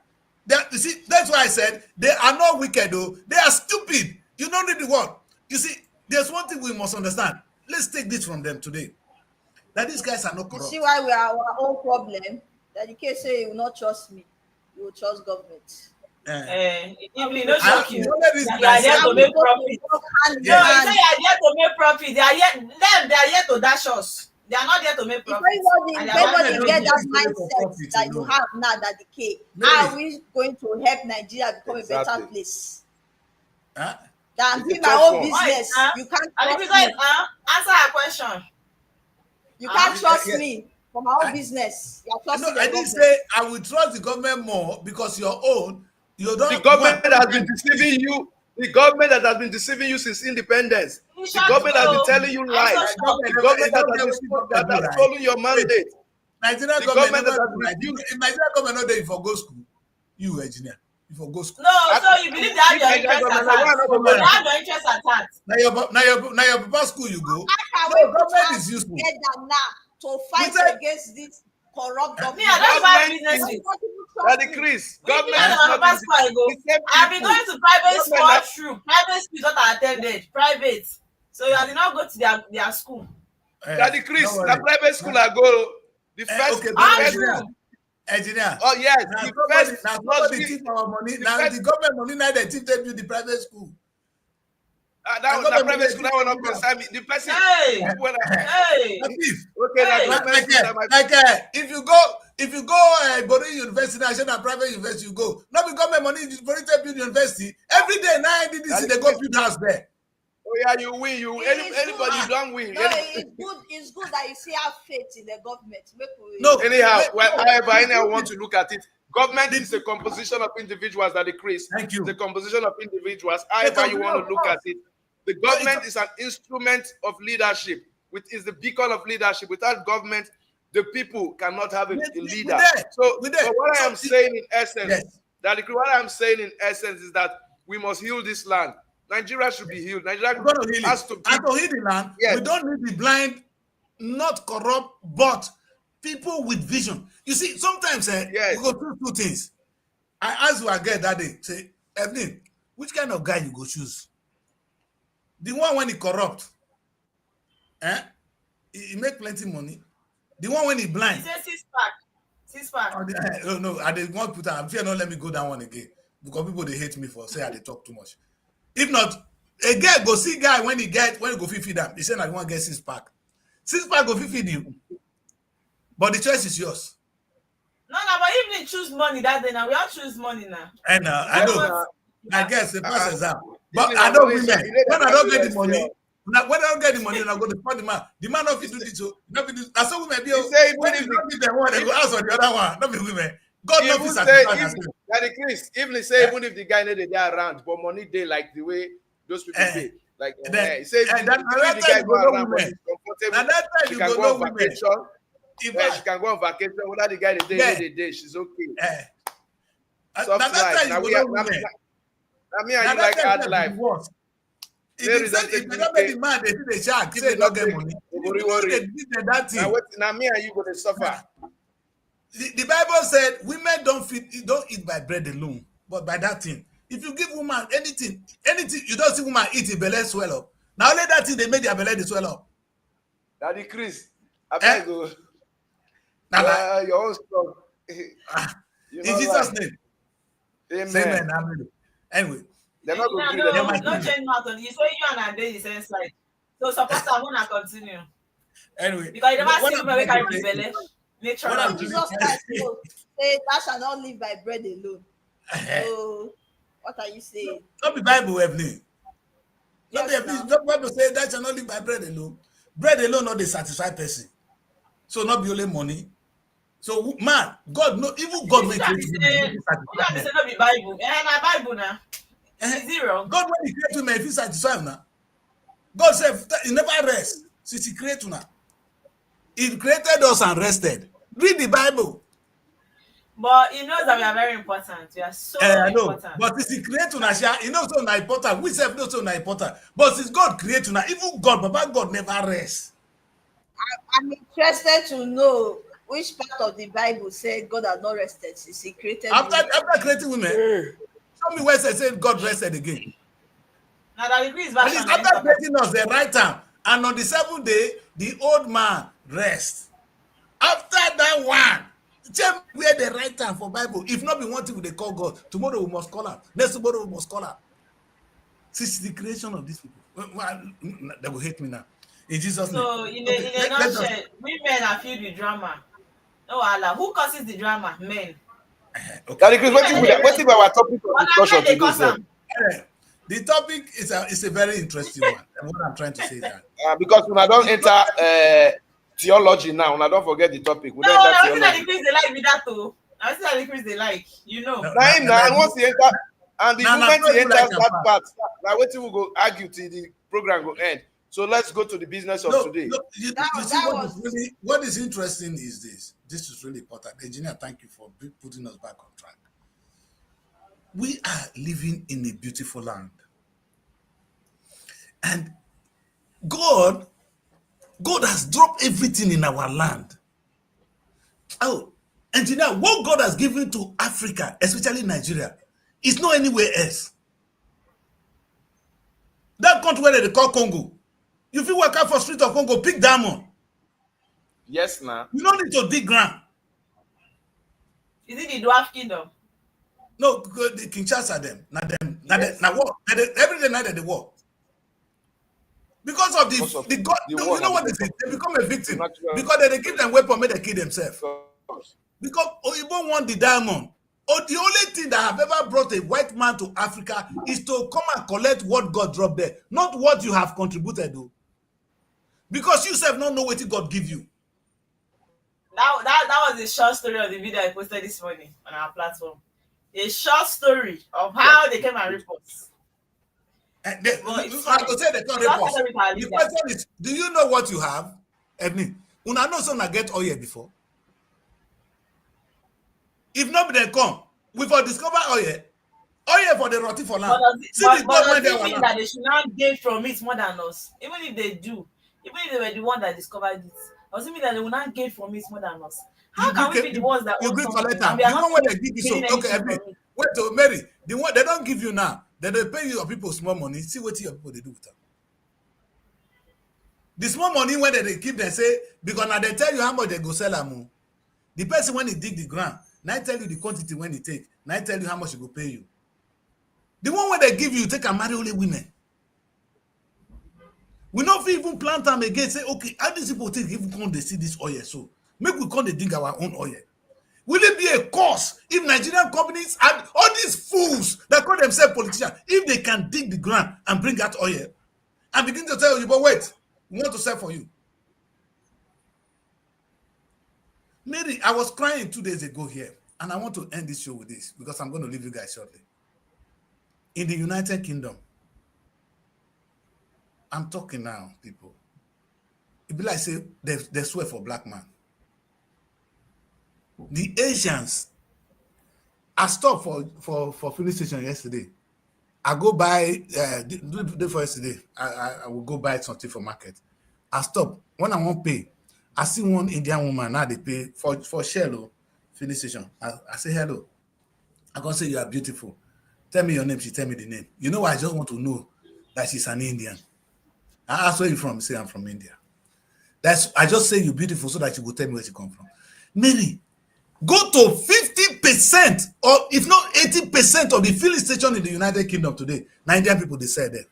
You see, that's why I said they are not wicked though. They are stupid. You don't need the word. You see, there's one thing we must understand. Let's take this from them today. That these guys are not corrupt. You see why we are our own problem? That you can't say you will not trust me. You will trust government. Even no shock you. They are here to make profit. No, you say you are here to make profit. They are here to dash us. They are not here to make profit. Everybody get that mindset that you have now, that decay. How are we going to help Nigeria become a better place? Than be my own business. You can't trust me. Answer our question. You can't trust me for my own business. I didn't say I will trust the government more because your own. The government that has been deceiving you. The government that has been deceiving you since independence. The government has been telling you lies. The government that has stolen your mandate. Nigerian government not there for go school. You engineer. You for go school. No, so you believe that your interest at your interest at heart. Now your papa school you go. No, government is useful. To fight against this corrupt government. That decrease. Government is not. I've been going to private school through. Private schools that I attended. Private. So you did not go to their school. That decrease. The private school I go. The first. Engineer. Oh yes. The first. Now they teach our money. Now the government money. Now they teach them the private school. That private school, that will not concern me. The person. If you go Bori University, National Private University, you go. Not because government money is Bori University. Every day now they go build house there. Oh yeah, you win. Anybody you don't win. No, it's good that you see have faith in the government. Anyhow, however, I want to look at it. Government is the composition of individuals that decrease. Thank you. The composition of individuals. However you want to look at it. The government is an instrument of leadership. Is the beacon of leadership. Without government, the people cannot have a leader. So what I am saying in essence, That what I'm saying in essence is that we must heal this land. Nigeria should be healed. Nigeria has to heal the land. Yes. We don't need the blind, not corrupt, but people with vision. You see, sometimes we go through two things. I asked you again that day, say, Evelyn, which kind of guy you go choose? The one when he corrupt, he make plenty money. The one when he blind. He says six-pack. No, I didn't want to put that. I'm fear not let me go down one again because people they hate me for say I they talk too much. If not, a guy go see guy when he go feed them. He said I want to get 6-pack. 6-pack go feed you, but the choice is yours. No, but even choose money that day now. We all choose money now. And I know. I guess the pass exam. But I don't women. When I don't get the money, when I don't get the money, I go to find the man. The man not fit do this. That's how women be. When you don't give them one, they go ask on the other one. Not be women. God not fit satisfy. Like Chris, even say even if the guy need they around, but money they like the way those people say. Like he says, and that time go no women. And that time you go no women. She can go on vacation. Whether the guy the day, she's okay. I mean, you like hard life. If they don't make the man, they do the shark. Say not get money. Now me and you go to suffer. The Bible said women don't eat by bread alone, but by that thing. If you give woman anything, you don't see woman eat, belly swell up. Now only that thing they make their belly swell up. Daddy Chris, I go. Your own strong. In Jesus' name. Amen. Amen. Anyway. They're not going to no change matter. You say you and I did the same slide. So suppose I want to continue. Anyway. Because you never see women make carry the belly. Nature. Jesus Christ say that shall not live by bread alone. So what are you saying? Not the Bible, Evelyn. Not the Bible say that shall not live by bread alone. Bread alone not the satisfied person. So not be only money. So man, God no even God make it. You say not be Bible. Na Bible now. Zero. God when he create women, if he satisfy him now. God said he never rest since he created now. He created us and rested. Read the Bible. But he knows that we are very important. We are so important. But since he created now, he knows so important. We self know so important. But since God created now, even God, Baba God never rests. I'm interested to know which part of the Bible said God had not rested since he created after creating women. Show me where it says God rested again. Now that agrees version. And after creating us the right time, and on the 7th day, the old man rests. After that one, check where the right time for Bible. If not be one thing they call God, tomorrow we must call her. Next tomorrow we must call her. Since the creation of these people, they will hate me now. In Jesus' name. So in a nutshell, women are filled with drama. No Allah. Who causes the drama? Men. Okay. What is our topic of discussion today? The topic is a very interesting one. And what I'm trying to say is that because when I don't enter theology now, when I don't forget the topic. No, I see that the Chris they like with that too. I see that the Chris they like, you know. And once he enter, and the moment he enters that part, like what we go argue till the program go end. So let's go to the business of today. What is interesting is this. This is really important. Engineer, thank you for putting us back on track. We are living in a beautiful land. And God has dropped everything in our land. Oh, engineer, what God has given to Africa, especially Nigeria, is not anywhere else. That country where they call Congo, you feel work out for street of Congo, pick diamond. Yes, ma'am. You don't need to dig ground. Is it the Dwarf Kingdom? No, the Kinshasa them. Now what? Every day night they walk. Because of the God, you know what they say? They become a victim. Because they give them weapon, make they kill themselves. Because Oyibo want the diamond. Or the only thing that have ever brought a white man to Africa is to come and collect what God dropped there, not what you have contributed to. Because you self don't know what God give you. That was a short story of the video I posted this morning on our platform. A short story of how they came and report. I could say they can't report. The question is, do you know what you have? Ebony, una know some get oil before. If not, they come. We for discover oil. Oil for the roti for now. But does it mean that they should not gain from it more than us? Even if they do, even if they were the one that discovered it, does it mean that they will not gain from it more than us? How can we be the ones that own something and we are not gaining anything from it? Wait, to Mary, the one they don't give you now, they pay your people small money. See what your people they do with them. The small money when they keep, they say, because now they tell you how much they go sell them. The person when he dig the ground, now I tell you the quantity when he take, now I tell you how much he go pay you. The one where they give you, take and marry only women. We not even plant them again, say, okay, how these people think if we come they see this oil, so maybe we come they dig our own oil. Will it be a cause if Nigerian companies and all these fools that call themselves politicians, if they can dig the ground and bring out oil and begin to tell you, but wait, we want to sell for you. Mary, I was crying 2 days ago here, and I want to end this show with this because I'm going to leave you guys shortly. In the United Kingdom, I'm talking now, people. It be like say they swear for black man. The Asians, I stopped for filling station yesterday. I go buy day for yesterday. I will go buy something for market. I stop when I want pay. I see one Indian woman now they pay for Shell filling station. I say hello. I can say you are beautiful. Tell me your name. She tell me the name. You know what? I just want to know that she's an Indian. I ask where you from. Say I'm from India. I just say you're beautiful so that you will tell me where you come from. Mary, go to 50% or if not 80% of the filling station in the United Kingdom today. Nigerian people they sell them.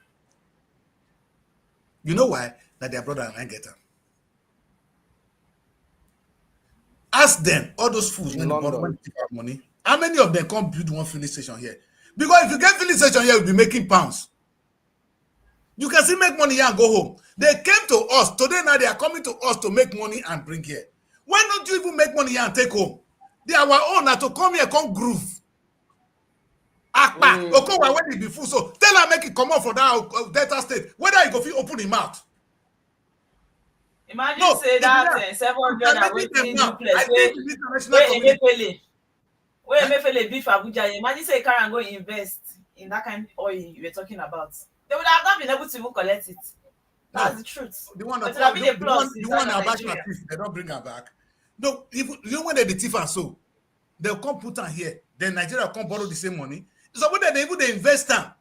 You know why? That their brother and I get them. Ask them, all those fools when they take out money. How many of them come build one filling station here? Because if you get filling station here, you'll be making pounds. You can still make money here and go home. They came to us. Today now they are coming to us to make money and bring here. Why don't you even make money here and take home? They are our own now to come here, come groove. Akpa, Okowa when they be full. So tell her make it come out from that Delta State. Whether you go feel open him out. Imagine say that 700 and waiting new place. Where Emefiele beef Abuja. Imagine say Karen and go invest in that kind of oil you were talking about. They would have not been able to even collect it. That's the truth. The one about they don't bring her back. No, even when they the thief and so they'll come put her here. Then Nigeria come borrow the same money. So when they even the investor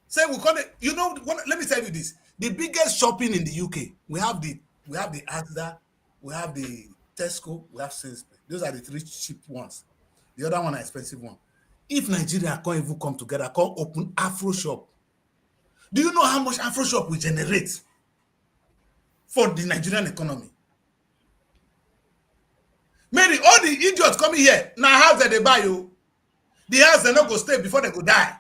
say we call it. You know, let me tell you this: the biggest shopping in the UK, we have the Asda, we have the Tesco, we have Sainsbury's. Those are the three cheap ones. The other one are expensive one. If Nigeria can't even come together, can't open Afro shop. Do you know how much Afro shop will generate for the Nigerian economy? Mary, all the idiots coming here, now house that they buy you. The house they not go stay before they go die.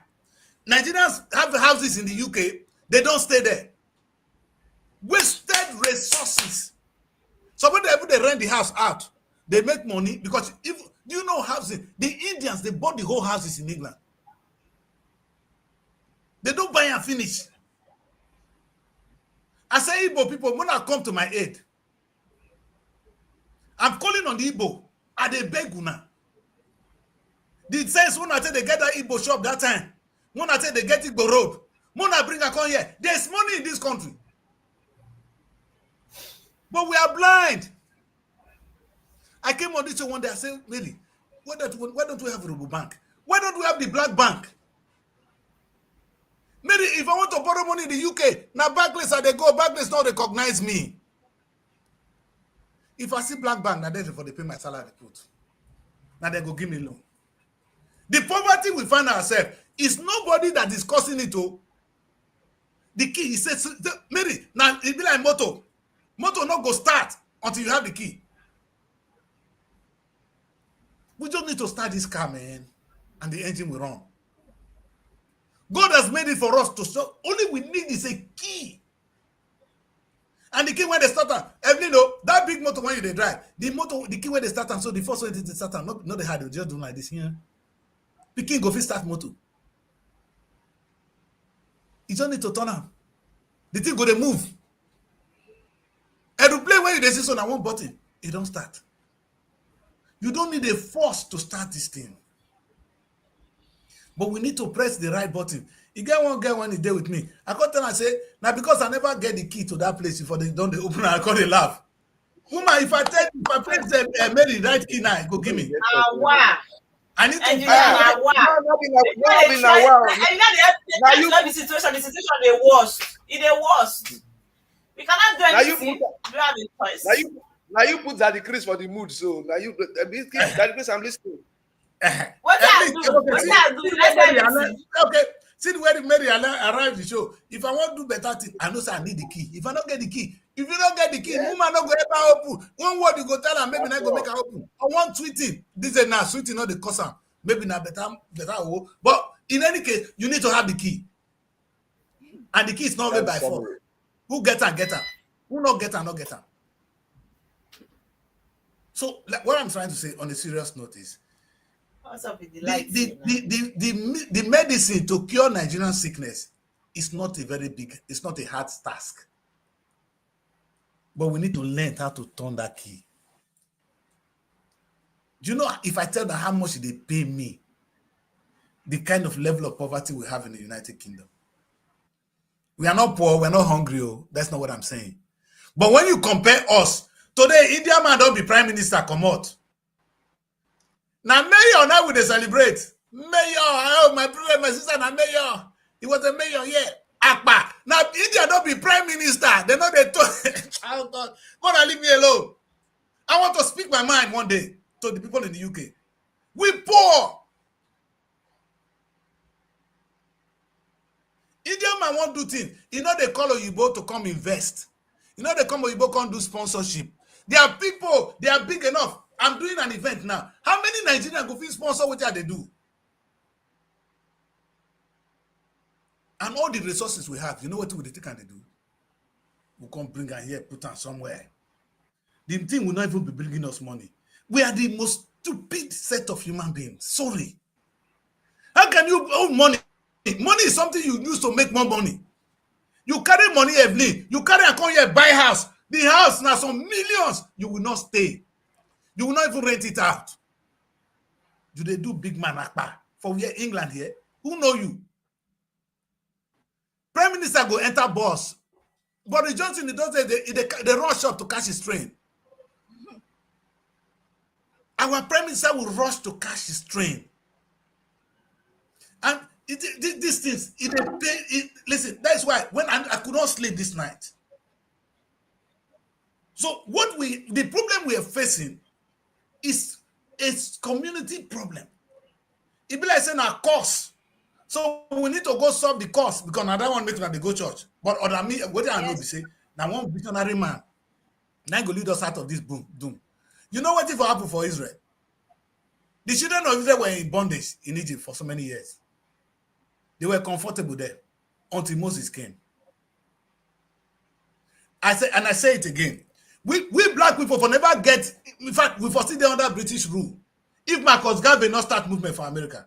Nigerians have the houses in the UK, they don't stay there. Wasted resources. So when they rent the house out, they make money because if do you know housing? The Indians, they bought the whole houses in England. They don't buy and finish. I say, Igbo people, when I come to my aid, I'm calling on the Igbo. Are they beg una? The sense when I say they get that Igbo shop that time, when I say they get Igbo road, when I bring a con here, there's money in this country. But we are blind. I came on this one day, I said, really, why don't we have Robo Bank? Why don't we have the Black Bank? Maybe if I want to borrow money in the UK, now Barclays they go, Barclays don't recognize me. If I see Black Bank, now that's for they pay my salary put. Now they go give me loan. The poverty we find ourselves is nobody that is causing it to. The key, he says, Mary, now it be like motor. Motor not go start until you have the key. We just need to start this car, man, and the engine will run. God has made it for us to stop. Only we need is a key. And the key when they start, you know, that big motor when you they drive, the key when they start, and so the first way they start, not they had to just do like this here. The key go fit start motor. You just need to turn on. The thing go they move. Aeroplane when you they see so now one button, it don't start. You don't need a force to start this thing. But we need to press the right button. You get one girl when he there with me. I come tell her say, now because I never get the key to that place before they don't open, I call they laugh. Woman, if I press the Mary right key now, go give me. Wow. I need to. And you know, the situation the worst. It the worst. We cannot do anything. We have a choice. Now you put that decrease for the mood. So now you that decrease. I'm listening. What I do? Okay. See the way Mary arrived the show. If I want to do better thing, I know say I need the key. If I don't get the key, if you don't get the key, woman not go ever open. One word you go tell her, maybe not go make her open. I want tweeting. This is now tweeting not the cause. Maybe not better. But in any case, you need to have the key. And the key is not made by force. Who get her, get her. Who not get her, not get her. So like, what I'm trying to say on a serious note is, what's up with the medicine to cure Nigerian sickness is not a very big, it's not a hard task. But we need to learn how to turn that key. Do you know, if I tell them how much they pay me, the kind of level of poverty we have in the United Kingdom? We are not poor, we're not hungry. Oh, that's not what I'm saying. But when you compare us, today, India man don't be prime minister, come out. Now, mayor, now we they celebrate. Mayor, oh, my brother, my sister, now mayor. He was a mayor, yeah. Akpa. Now, India don't be prime minister. They know they talk. Oh, God. God, leave me alone. I want to speak my mind one day to the people in the UK. We poor. Indian man won't do things. You know they call Oyibo to come invest. You know they come Oyibo come do sponsorship. There are people, they are big enough. I'm doing an event now. How many Nigerians go feel sponsor what they do? And all the resources we have, you know what we take and they do? We come bring her here, put her somewhere. The thing will not even be bringing us money. We are the most stupid set of human beings. Sorry. How can you own money? Money is something you use to make more money. You carry money every. You carry a come here, buy house. The house now some millions. You will not stay. You will not even rent it out. Do they do big man akpa for here England here? Who know you? Prime Minister go enter bus. Boris Johnson, they rush up to catch his train. Our Prime Minister will rush to catch his train. And these things, listen, that's why when I could not sleep this night. So the problem we are facing is a community problem. It be like saying our cause. So we need to go solve the cause because I don't want to make them go church. But other me, what I know be say, now one visionary man, now go lead us out of this doom. You know what if happened for Israel? The children of Israel were in bondage in Egypt for so many years. They were comfortable there until Moses came. I say it again. We black people for never get, in fact, we foresee the under British rule. If Marcus Garvey not start movement for America.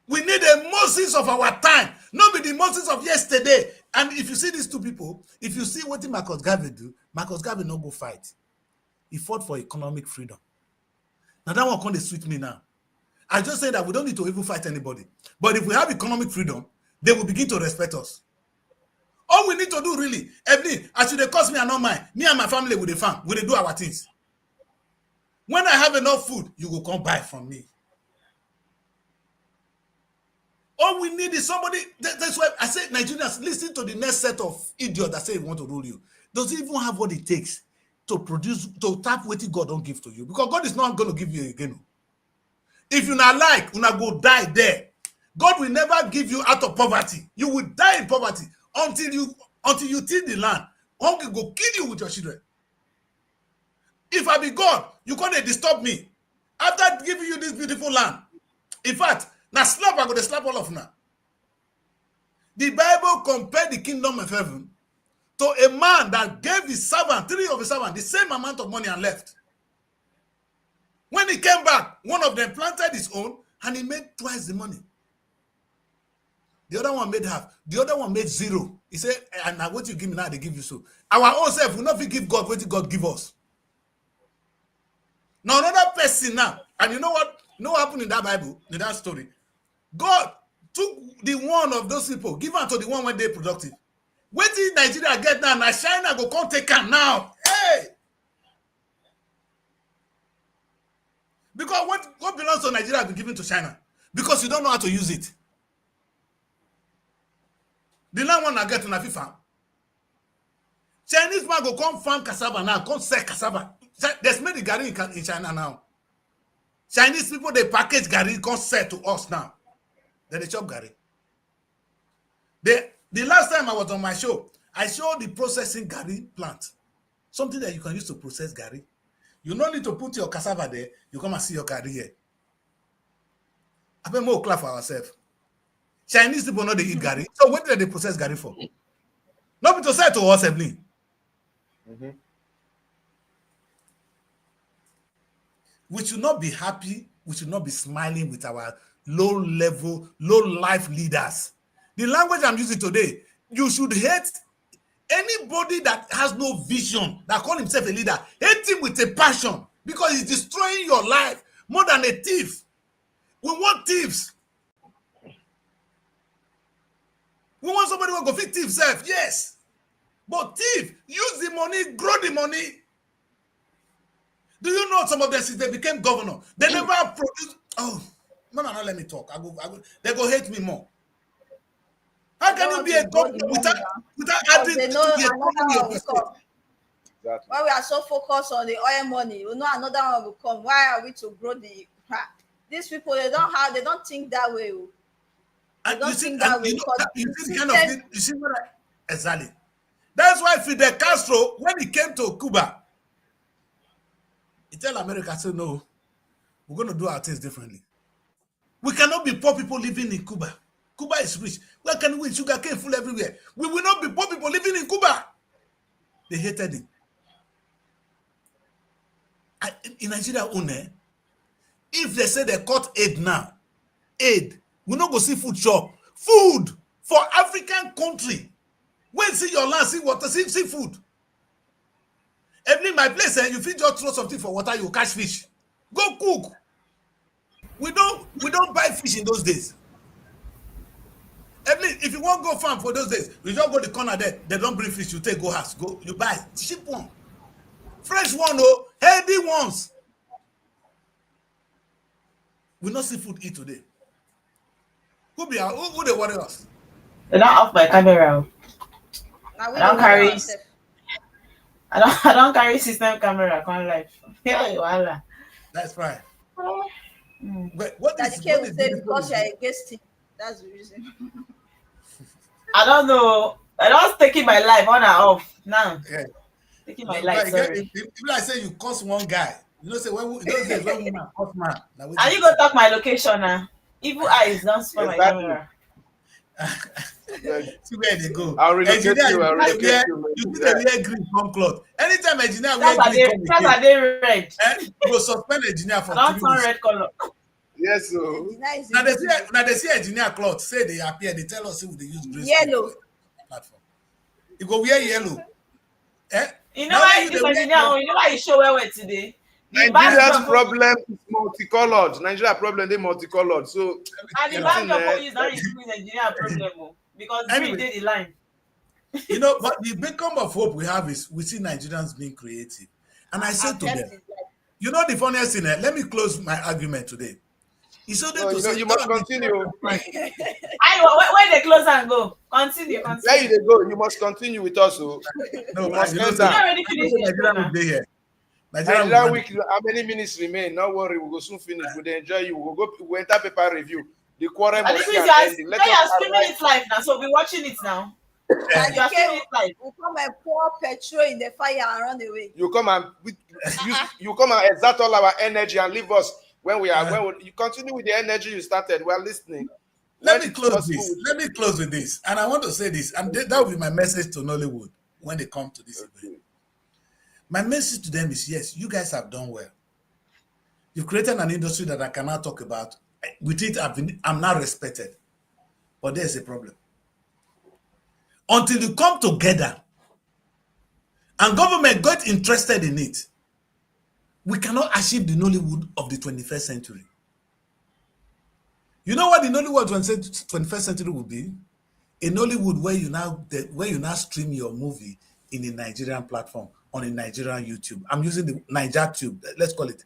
We need a Moses of our time, not be the Moses of yesterday. And if you see these two people, if you see what Marcus Garvey do, Marcus Garvey not go fight. He fought for economic freedom. Now that one can't suit me now. I just say that we don't need to even fight anybody. But if we have economic freedom, they will begin to respect us. All we need to do really, Evelyn, as they cost me and not mine, me and my family with the farm, we do our things. When I have enough food, you will come buy from me. All we need is somebody. That's why I say Nigerians, listen to the next set of idiots that say they want to rule you. Does it even have what it takes to produce, to tap what God don't give to you? Because God is not going to give you again. If you not like, you not go die there. God will never give you out of poverty. You will die in poverty until you till the land. Hunger go kill you with your children. If I be God, you can't disturb me. After giving you this beautiful land. In fact, now slap, I'm going to slap all of now. The Bible compared the kingdom of heaven to a man that gave his servant, three of his servants, the same amount of money and left. When he came back, one of them planted his own and he made twice the money. The other one made half. The other one made zero. He said, and now what you give me now, they give you so. Our own self will not give God what God give us. Now another person now, and you know what? You know what happened in that Bible, in that story? God took the one of those people, give unto the one when they productive. Wait till Nigeria get now, now China go come take am now. Hey! Because what belongs to Nigeria has been given to China. Because you don't know how to use it. The land one I get on a FIFA. Chinese man go come farm cassava now, come sell cassava. There's made the gari in China now. Chinese people, they package gari, come sell to us now. Then they chop gari. The last time I was on my show, I showed the processing gari plant. Something that you can use to process gari. You don't need to put your cassava there. You come and see your gari here. I bet more clap for ourselves. Chinese people know they eat gari. So what did they process gari for? Not to sell to us, Evelyn. We should not be happy. We should not be smiling with our low-level, low-life leaders. The language I'm using today, you should hate anybody that has no vision, that call himself a leader. Hate him with a passion because he's destroying your life more than a thief. We want thieves. We want somebody who will go fit thief self, yes. But thief, use the money, grow the money. Do you know some of them, since they became governor, they never produced. Oh, no, let me talk. They go hate me more. How can you be a governor without adding to the economy of the state? Exactly. Why we are so focused on the oil money, we know another one will come. Why are we to grow the these people? They don't think that way. They don't think that way. You see what exactly. That's why Fidel Castro, when he came to Cuba, he tell America, say no, we're going to do our things differently. We cannot be poor people living in Cuba. Cuba is rich. Where can we? Sugar cane full everywhere. We will not be poor people living in Cuba. They hated him. In Nigeria, if they say they cut aid now, we not go see food shop. Food for African country. When see your land, see water, see food. Every my place, you feel just throw something for water, you catch fish. Go cook. We don't buy fish in those days. If you want to go farm for those days, you just go to the corner there. They don't bring fish. You take go house. Go. You buy cheap one, fresh one, healthy ones. We not see food eat today. Who they worry us? They don't off my camera. I don't carry system camera on live. That's fine. But what is because you're a guest? That's the reason. I don't know. I don't taking my life on and off now. Yeah. Taking my life. Sorry. If I say you cost one guy, you know, say when those days when woman cost man. Are you gonna talk my location now? Evil eyes don't spoil my camera. See where they go. I'll relocate you. You see the wear green come cloth. Anytime engineer wear green, that's are they red. Go suspend engineer for 3 weeks. Red color. Yes, so now they see engineer cloth. Say they appear. They tell us if they use green. Yellow platform. You go wear yellow. You know why this engineer? You know why you show well today? Nigeria's problem is multicolored. Nigeria problem they multicolored. So and the backdrop is not the engineer problem because anyway, did the line. You know, but the beacon of hope we have is we see Nigerians being creative. And I said to them, you know the funniest thing, let me close my argument today. You must continue. Where they close and go? Continue. There you go. You must continue with us. So. No, you must end that. Already finished. Nigeria week. How many minutes remain? Don't worry, we'll go soon finish. We'll enjoy you. We'll enter paper review. The quorum must be ending. You're streaming it live now, so we're watching it now. And you are streaming it live. We'll come and pour petrol in the fire and run away. You come and exert all our energy and leave us. When you continue with the energy you started, we're listening. Let me close with this. And I want to say this, and that will be my message to Nollywood when they come to this event. My message to them is, yes, you guys have done well. You've created an industry that I cannot talk about. With it, I'm now respected. But there's a problem. Until you come together and government got interested in it, we cannot achieve the Nollywood of the 21st century. You know what the Nollywood 21st century will be? A Nollywood where you now stream your movie in a Nigerian platform on a Nigerian YouTube. I'm using the Niger Tube. Let's call it.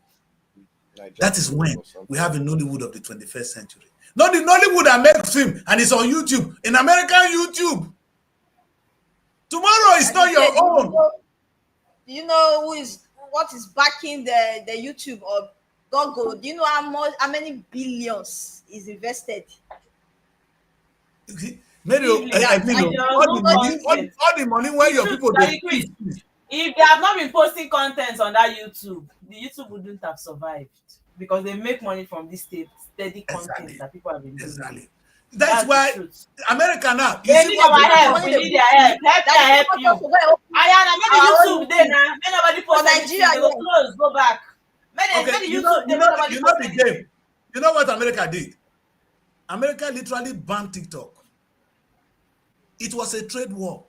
That is when we have a Nollywood of the 21st century. Not the Nollywood that makes film and it's on YouTube, in American YouTube. Tomorrow is not your own. Do you know what is backing the YouTube or Google? Do you know how many billions is invested? Maybe all the money where your people if they have not been posting content on that YouTube, the YouTube wouldn't have survived because they make money from this steady content that people have been doing. Exactly. That's why America now. They need our help. We need their help. Help you. Ayana, maybe YouTube there now. May nobody post Nigeria. They go close. Go back. Maybe YouTube. You know the game. You know what America did? America literally banned TikTok. It was a trade war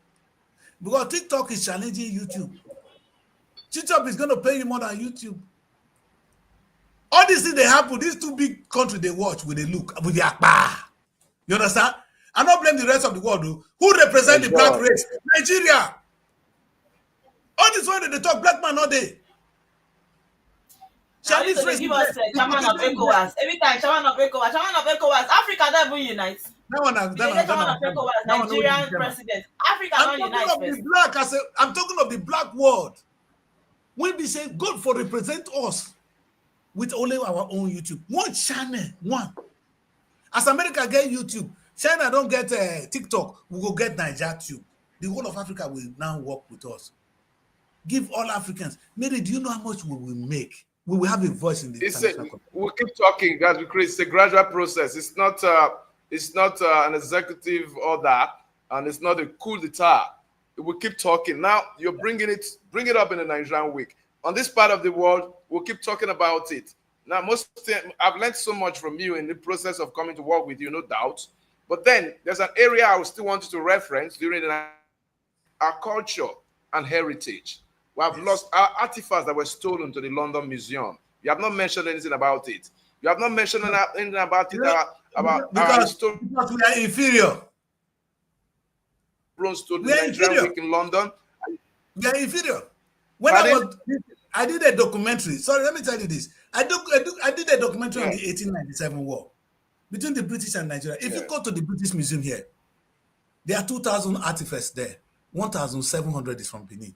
because TikTok is challenging YouTube. TikTok is going to pay you more than YouTube. All these things they happen. These two big countries they watch with they look with their bar. You understand? I don't blame the rest of the world. Who represent the black race? Nigeria. All this one they talk black man all day. Chinese race. Give us chairman of ECOWAS. Every time chairman of ECOWAS. Africa never unites. Nigerian president. Africa not unites. I'm talking of the black world. We be saying God for represent us with only our own YouTube. One channel, one. As America get YouTube, China don't get TikTok, we will get Niger Tube. The whole of Africa will now work with us. Give all Africans. Mary, do you know how much we will make? We will have a voice in the we'll keep talking, guys. It's a gradual process. It's not an executive order, and it's not a coup d'etat. We'll keep talking. Now you're bring it up in the Nigerian week. On this part of the world, we'll keep talking about it. Now, I've learned so much from you in the process of coming to work with you, no doubt. But then there's an area I still want you to reference during our culture and heritage. We have lost our artifacts that were stolen to the London Museum. You have not mentioned anything about it. You have not mentioned anything about it. Because we are inferior. We are inferior. In London. We are inferior. When I did a documentary. Sorry, let me tell you this. I did a documentary on the 1897 war between the British and Nigeria. If you go to the British Museum here, there are 2,000 artifacts there. 1,700 is from Benin.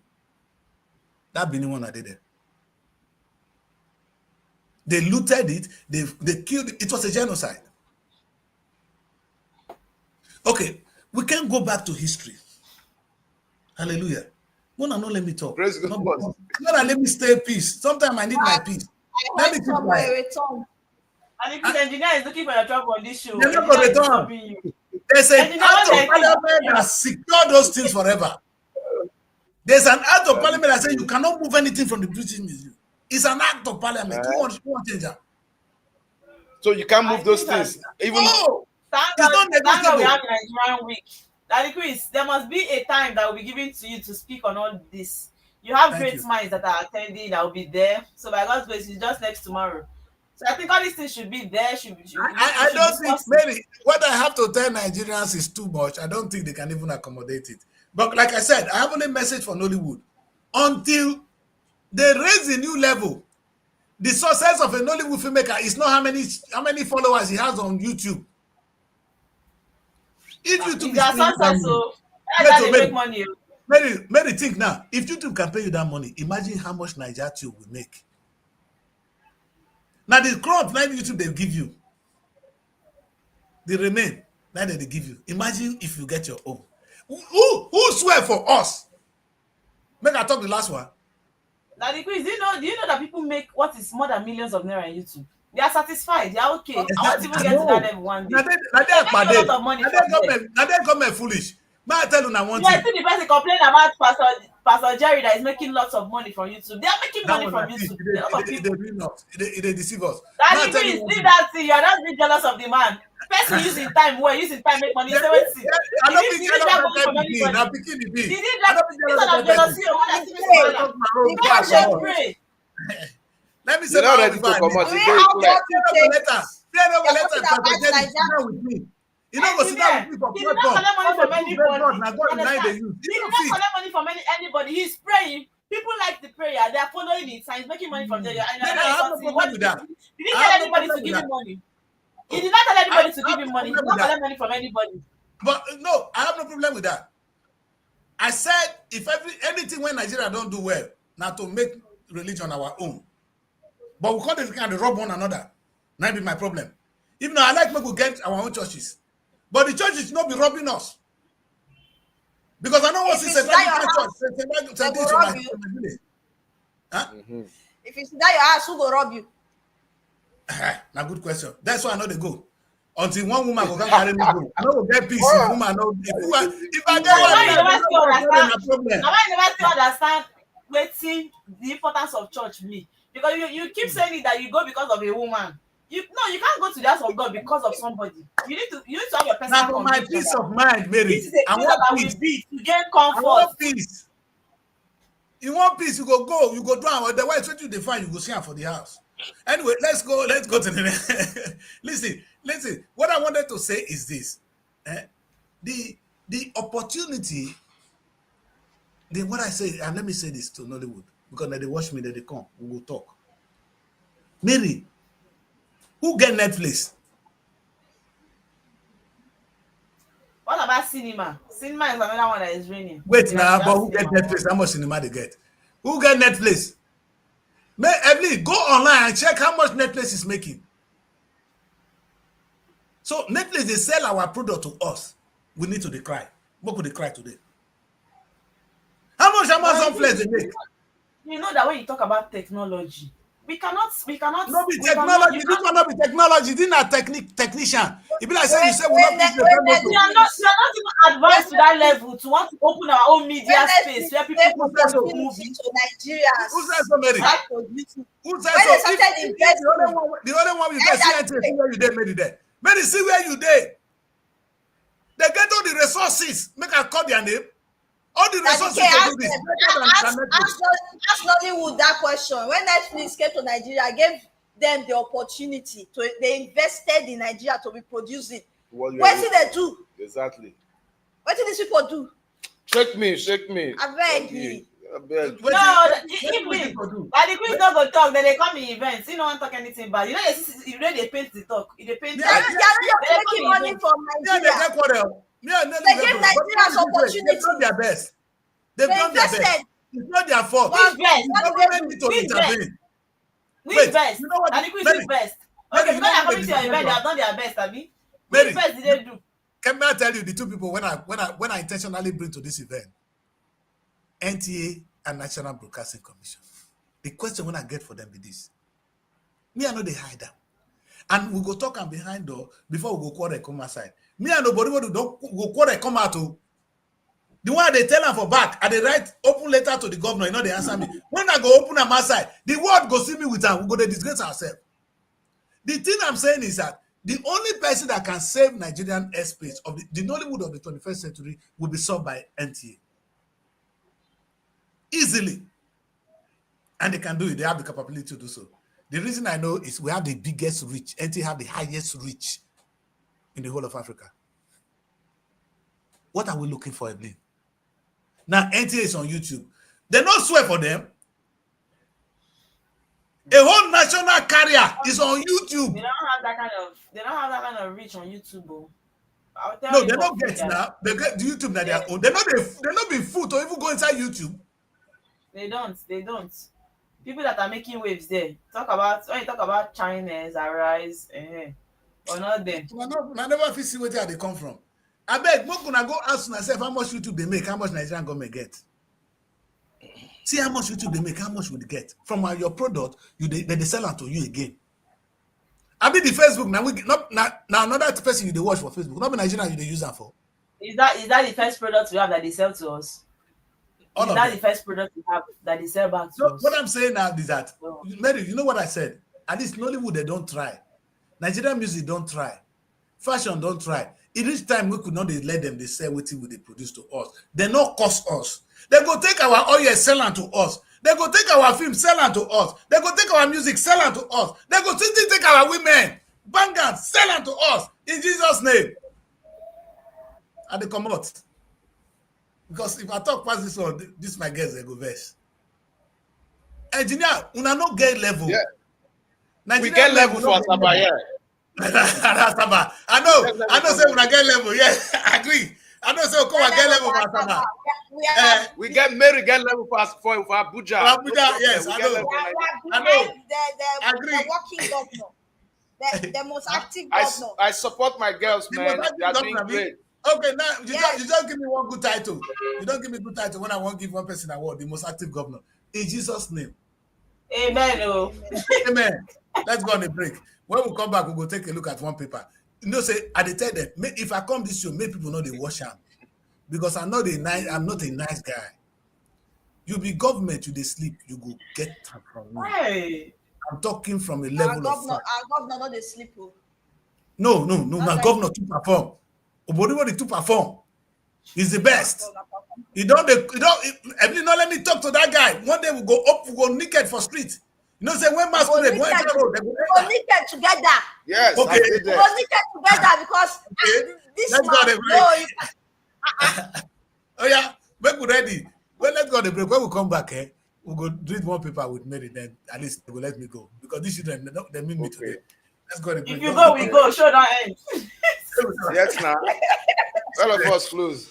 That Benin one I did there. They looted it. They killed it. It was a genocide. Okay, we can go back to history. Hallelujah. No, let me talk. Praise God. No, let me stay at peace. Sometimes I need my peace. Let me keep quiet. And if the engineer is looking for your job on this show, they're not going to return. There's an act of parliament that secure those things forever. There's an act of parliament that says you cannot move anything from the British Museum. It's an act of parliament. Who wants to change that? So you can't move those things. Even thank God we have Nigerian week. Daddy Chris, there must be a time that will be given to you to speak on all this. You have great minds that are attending, that will be there. So by God's grace, it's just next tomorrow. So I think all these things should be there. I don't think, maybe what I have to tell Nigerians is too much. I don't think they can even accommodate it. But like I said, I have only message for Nollywood. Until they raise a new level, the success of a Nollywood filmmaker is not how many followers he has on YouTube. If YouTube make money. Mary, think now. If YouTube can pay you that money, imagine how much Niger Tube will make. Now the crop, now YouTube they give you, the remain, now they give you. Imagine if you get your own. Who swear for us? Make I talk the last one. Now the quiz, do you know that people make what is more than millions of naira on YouTube? They are satisfied. They are okay. I want to even get to that level one day. Now they make a lot of money. Now they come foolish. May I tell you now one thing? I see the person complain about Pastor Jerry that is making lots of money from YouTube. They are making money from YouTube. They deceive us. That means leave that thing. You are not being jealous of the man. Person using time well, using time make money. I don't think I'm picking the He did that because of jealousy. Let me say that. Fear no go let us with me. You know, go sit down with me for platform. He did not collect money from anybody. Now God deny the youth. He did not collect money from anybody. He's praying. People like the prayer. They are following it. And he's making money from there. I have no problem with that. He didn't tell anybody to give him money. He did not tell anybody to give him money. He did not collect money from anybody. But no, I have no problem with that. I said if anything when Nigeria don't do well, now to make religion our own. But we can't rob one another. That be my problem. Even though I like people get our own churches. But the churches not be robbing us. Because I know what it's a church. If it's that your house, who will rob you? Now good question. That's why I know they go. Until one woman will come carry me go. I know we'll get peace if woman know. If I get one, never understand waiting the importance of church me. Because you keep saying it that you go because of a woman. You can't go to the house of God because of somebody. You need to have your personal. Now for my peace of mind, Mary. This is a peace that will be to gain comfort. I want peace. You want peace, you go down. Otherwise, what you define, you go see her for the house. Anyway, let's go to the next. Listen. What I wanted to say is this: the opportunity. Then what I say, and let me say this to Nollywood because they watch me, they come, we will talk. Mary, who get Netflix? What about cinema? Cinema is another one that is raining. Wait now, but who get Netflix? How much cinema they get? Who get Netflix? Emily, go online and check how much Netflix is making. So Netflix, they sell our product to us. We need to decry. What could they cry today? How much Amazon Flex they make? You know that when you talk about technology, we cannot. No be technology. This will not be technology. This is not technician. It be like saying you say we are not even advanced to that level to want to open our own media space where people can watch movies to Nigerians. Who says so, Mary? Who says so? The only one you can see where you did, Mary there. Mary, see where you did. They get all the resources. Make I call their name. All the resources to do this. Ask Nollywood that question. When Netflix came to Nigeria, I gave them the opportunity to. They invested in Nigeria to be producing. What did they do? Exactly. What did these people do? Shake me. I beg you. No, the queen don't go talk. Then they come in events. You don't talk anything bad. You know they paint the talk. They paint. They are making money from Nigeria. They gave Nigerians opportunity. They've done their best. They've done their best. It's not their fault. Which best? You know what? Which best? Okay, because they're coming to your event, they have done their best, Abi. Which best did they do? Can I tell you the two people when I intentionally bring to this event? NTA and National Broadcasting Commission. The question when I get for them is this. Me, I know they hide them. And we go talk and behind door before we go quarter come outside. Me and nobody will don't go quarter come out to. The one they tell them for back, and they write open letter to the governor, you know they answer me. When I go open them outside, the world go see me with them, we go to disgrace ourselves. The thing I'm saying is that the only person that can save Nigerian airspace of the Nollywood of the 21st century will be solved by NTA. Easily. And they can do it. They have the capability to do so. The reason I know is we have the biggest reach. NTA have the highest reach in the whole of Africa. What are we looking for, Evelyn? Now, NTA is on YouTube. They don't swear for them. A whole national carrier is on YouTube. They don't have that kind of reach on YouTube, bro. No, they don't get now. They get the YouTube that they are own. They're not being fooled to even go inside YouTube. They don't. People that are making waves there. When you talk about China's Arise, or not them. I never feel see where they come from. I beg, I'm gonna go ask myself how much YouTube they make, how much Nigerian government get. See how much YouTube they make, how much would they get from your product? They sell it to you again. I mean the Facebook now another person you watch for Facebook. Not Nigerian you use that for. Is that the first product we have that they sell to us? Is that the first product we have that they sell back to us? What I'm saying now is that, Mary, you know what I said? At least Nollywood, they don't try. Nigerian music don't try. Fashion don't try. It is time we could not let them, they sell what they produce to us. They not cost us. They go take our oil, sell it to us. They go take our film, sell it to us. They go take our music, sell it to us. They go take our women, bang and sell them to us in Jesus' name. And they come out. Because if I talk past this one, this my guess, they go verse. Engineer, una no get level. Yeah. Nigeria we get level for Asaba, yeah. I know, say una get level, yeah. I agree. I know, say Okowa get level for Asaba. We get Mary get level for Abuja. For Abuja, yes, I know. I agree. The working governor, the most active governor. I support my girls, man. They are doing great. Okay, now you don't give me one good title. You don't give me a good title when I want to give one person award, the most active governor. In Jesus' name. Amen. Oh. Amen. Let's go on a break. When we come back, we'll go take a look at one paper. You know, say I tell them, if I come this show, make people know they wash out. Because I'm not a nice guy. You be government, you they sleep, you go get time from me. Hey. I'm talking from a level of our governor not they sleep. No, my governor to perform. Everybody to perform. He's the best. You don't let me talk to that guy. One day we go naked for street. You know, say when masquerade, when they go naked together. Yes, okay. We go naked together because this let's man. Oh yeah, when we ready. Well, let's go on the break. When we come back, we'll go read one paper with Mary. Then at least they will let me go because this children they meet me today. Let's go on the break. If you go, we go. Show that end. Yes, now. All of us close.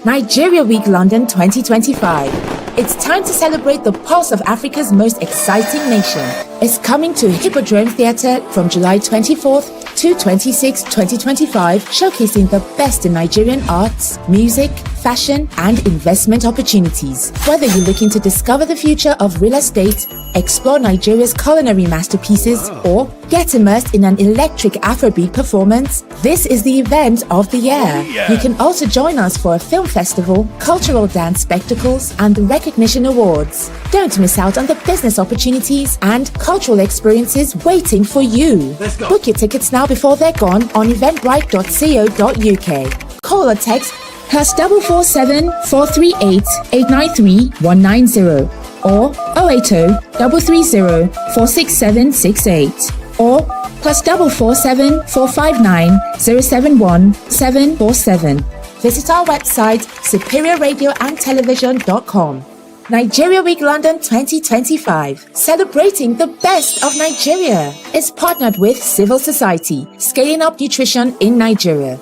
Nigeria Week London 2025. It's time to celebrate the pulse of Africa's most exciting nation. It's coming to Hippodrome Theatre from July 24th to 26, 2025, showcasing the best in Nigerian arts, music, fashion, and investment opportunities. Whether you're looking to discover the future of real estate, explore Nigeria's culinary masterpieces, or get immersed in an electric Afrobeat performance, this is the event of the year. You can also join us for a film festival, cultural dance spectacles, and recognition awards. Don't miss out on the business opportunities and cultural experiences waiting for you. Book your tickets now before they're gone on eventbrite.co.uk. Call or text +447 438 893 190 or 080 330 46768 or +447 459 071 747. Visit our website superiorradioandtelevision.com. Nigeria Week London 2025, celebrating the best of Nigeria, is partnered with Civil Society, scaling up nutrition in Nigeria.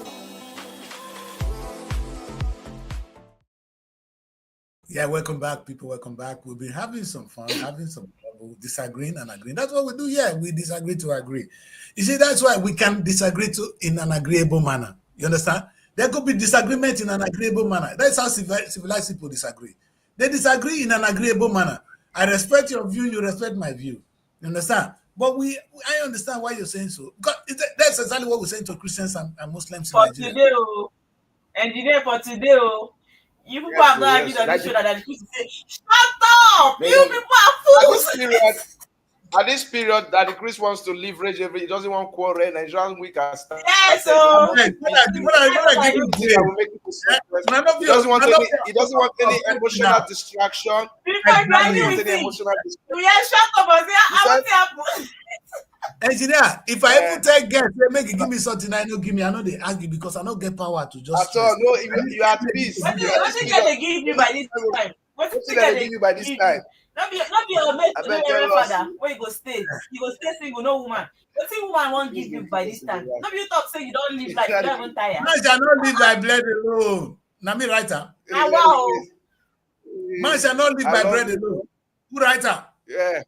Yeah, welcome back, people. Welcome back. We've been having some fun, having some trouble, disagreeing and agreeing. That's what we do here. We disagree to agree. You see, that's why we can disagree in an agreeable manner. You understand? There could be disagreement in an agreeable manner. That's how civilized people disagree. They disagree in an agreeable manner. I respect your view, you respect my view. You understand? But I understand why you're saying so. Because that's exactly what we're saying to Christians and Muslims in Nigeria. Today, engineer, for today, you people are not having on the show that the Christians say, shut up! You people are fools! At this period that the Chris wants to leverage he doesn't want quarrel, Nigerian week has started. Yes, he doesn't want any emotional distraction. Shut up and Engineer, if I ever take guests, they make it give me something I know give me. I know they argue because I don't get power to just. At all, no, you are at peace. What do you give me by this time? What do you give me by this time? Not be your mate to the father. Where you go stay? You go stay single, no woman. What the woman won't give you by this time? Not be you talk say you don't live like you don't even tired. Man shall not live by bread alone. Now me writer. Wow. Man shall not live by bread alone. Who writer? Yeah.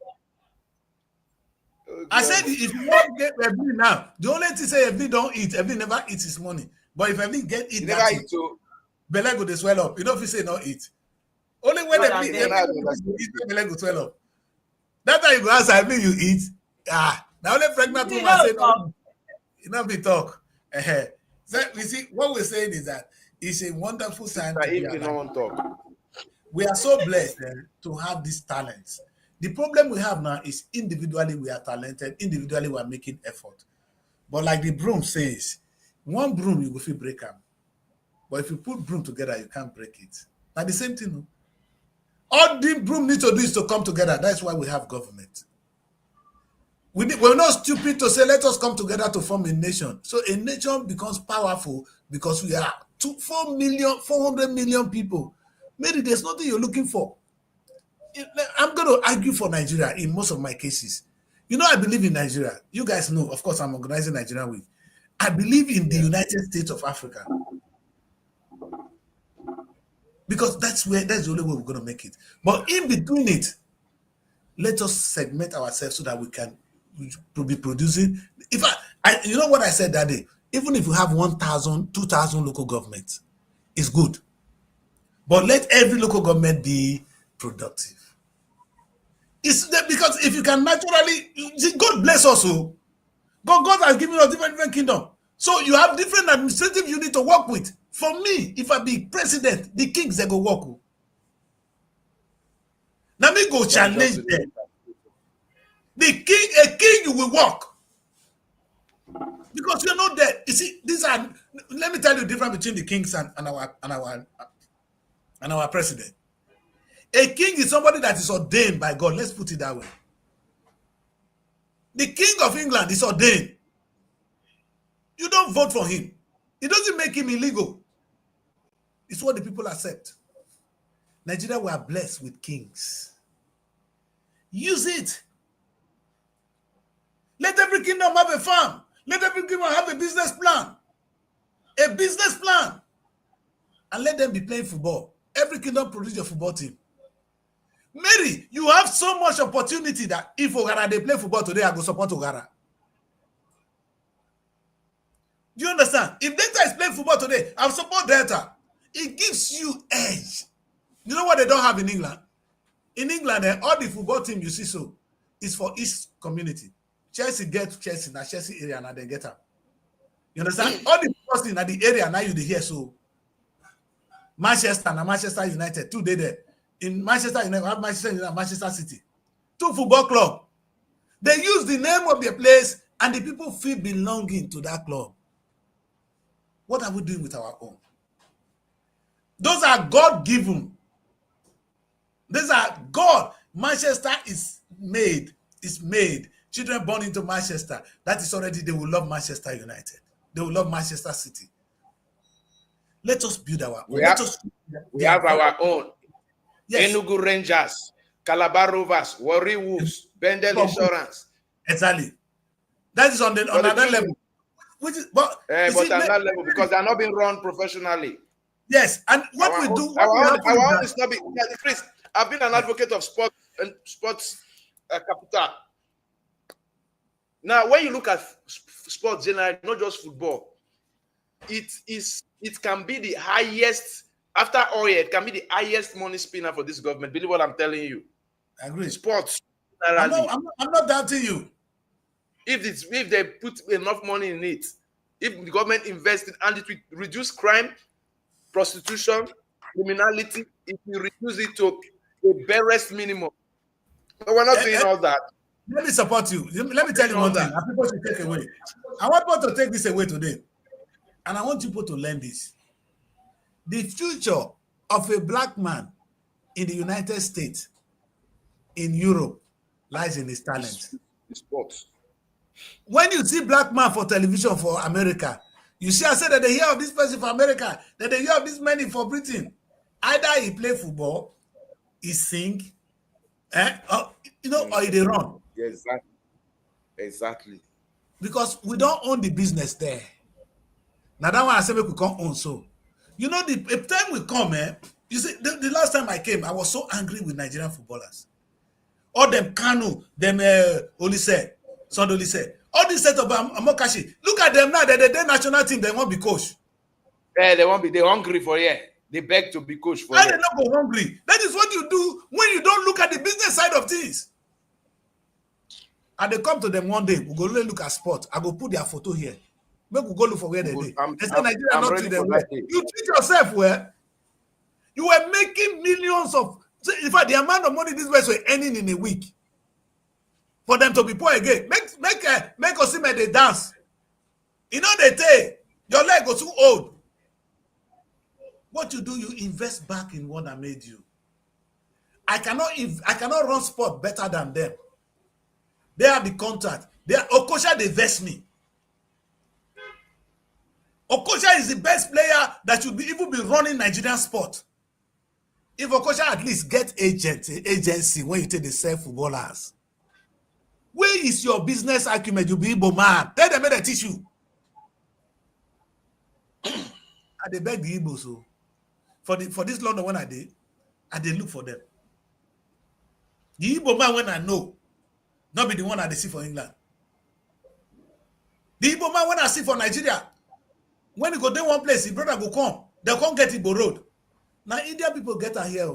I said if you want to get Evelyn now, the only thing say Evelyn don't eat. Evelyn never eats his money. But if Evelyn get eat, never eat too. Belle go to swell up. You know if you say not eat. Only when Evelyn eat, Belle go swell up. That time you go ask Evelyn you eat. Now only pregnant woman say no. You know we talk. So we see what we're saying is that it's a wonderful sign. We are so blessed to have these talents. The problem we have now is individually we are talented, individually we are making effort. But like the broom says, one broom you will feel break them. But if you put broom together, you can't break it. Now the same thing. No? All the broom needs to do is to come together. That's why we have government. we're not stupid to say, let us come together to form a nation. So a nation becomes powerful because we are 400 million people. Maybe there's nothing you're looking for. I'm going to argue for Nigeria in most of my cases. I believe in Nigeria. You guys know, of course, I'm organizing Nigeria Week. I believe in the United States of Africa. Because that's the only way we're going to make it. But in between it, let us segment ourselves so that we can be producing. If you know what I said that day, even if you have 1,000, 2,000 local governments, it's good. But let every local government be productive. It's because if you can naturally, God bless us. God has given us different kingdom. So you have different administrative units to work with. For me, if I be president, the kings they go work. Now me go challenge them. A king will work. Because you're not there. You see, let me tell you the difference between the kings and our president. A king is somebody that is ordained by God. Let's put it that way. The king of England is ordained. You don't vote for him. It doesn't make him illegal. It's what the people accept. Nigeria, we are blessed with kings. Use it. Let every kingdom have a farm. Let every kingdom have a business plan. A business plan. And let them be playing football. Every kingdom produce a football team. Mary, you have so much opportunity that if Ogara they play football today, I go support Ogara. Do you understand? If Delta is playing football today, I'll support Delta. It gives you edge. You know what they don't have in England? In England, all the football team you see is for each community. Chelsea get Chelsea, now Chelsea area, now they get up. You understand? All the football team in the area, now you hear so. Manchester and Manchester United, 2 days there. In Manchester United, have Manchester United and Manchester City. 2 football clubs. They use the name of their place and the people feel belonging to that club. What are we doing with our own? Those are God-given. These are God. Manchester is made. Children born into Manchester. That is already, they will love Manchester United. They will love Manchester City. Let us build our own. We have our own. Yes. Enugu Rangers, Calabar Rovers, Warri Wolves, Bendel Insurance. Exactly. That is on another level. But another level because they are not being run professionally. Yes, and our own is not being. Chris, I've been an advocate of sports capital. Now, when you look at sports generally, not just football, it can be the highest. After oil, it can be the highest money spinner for this government. Believe what I'm telling you. I agree. Sports. I'm not doubting you. If they put enough money in it, if the government invested and it will reduce crime, prostitution, criminality, it will reduce it to the barest minimum. But we're not doing all that. Let me support you. Let me tell you one thing. People should take away. I want people to take this away today. And I want people to learn this. The future of a black man in the United States, in Europe, lies in his talent. Sports. When you see black man for television for America, you see I said that they hear of this person for America, that they hear of this man for Britain. Either he play football, he sing, or he run. Yeah, exactly. Because we don't own the business there. Now that one I said we can't own so. The time will come, you see, the last time I came, I was so angry with Nigerian footballers. All them Kanu, them Olise, Sunday Olise, all this set of Amokashi. Look at them now, they're the national team, they won't be coach. Yeah, they're hungry for They beg to be coach for they're not go hungry. That is what you do when you don't look at the business side of things. And they come to them one day, we go look at sport. I go put their photo here. Make we go look for where they did. They say Nigeria not treat them well. You treat yourself well. You were making millions of. In fact, the amount of money these guys were earning in a week for them to be poor again. Make Osimhen they dance. They say your leg was too old. What you do, you invest back in what I made you. I cannot run sport better than them. They have the contract. Okocha, they vest me. Okocha is the best player that should even be running Nigerian sport. If Okocha at least get agency when you take the sell footballers. Where is your business acumen? You be Igbo man. Tell them they teach you. I dey beg the Igbo so for this London when I did look for them. The Igbo man when I know, not be the one I dey see for England. The Igbo man when I see for Nigeria, when he go there one place, his brother go come, they'll come get Igbo road. Now Indian people get her here.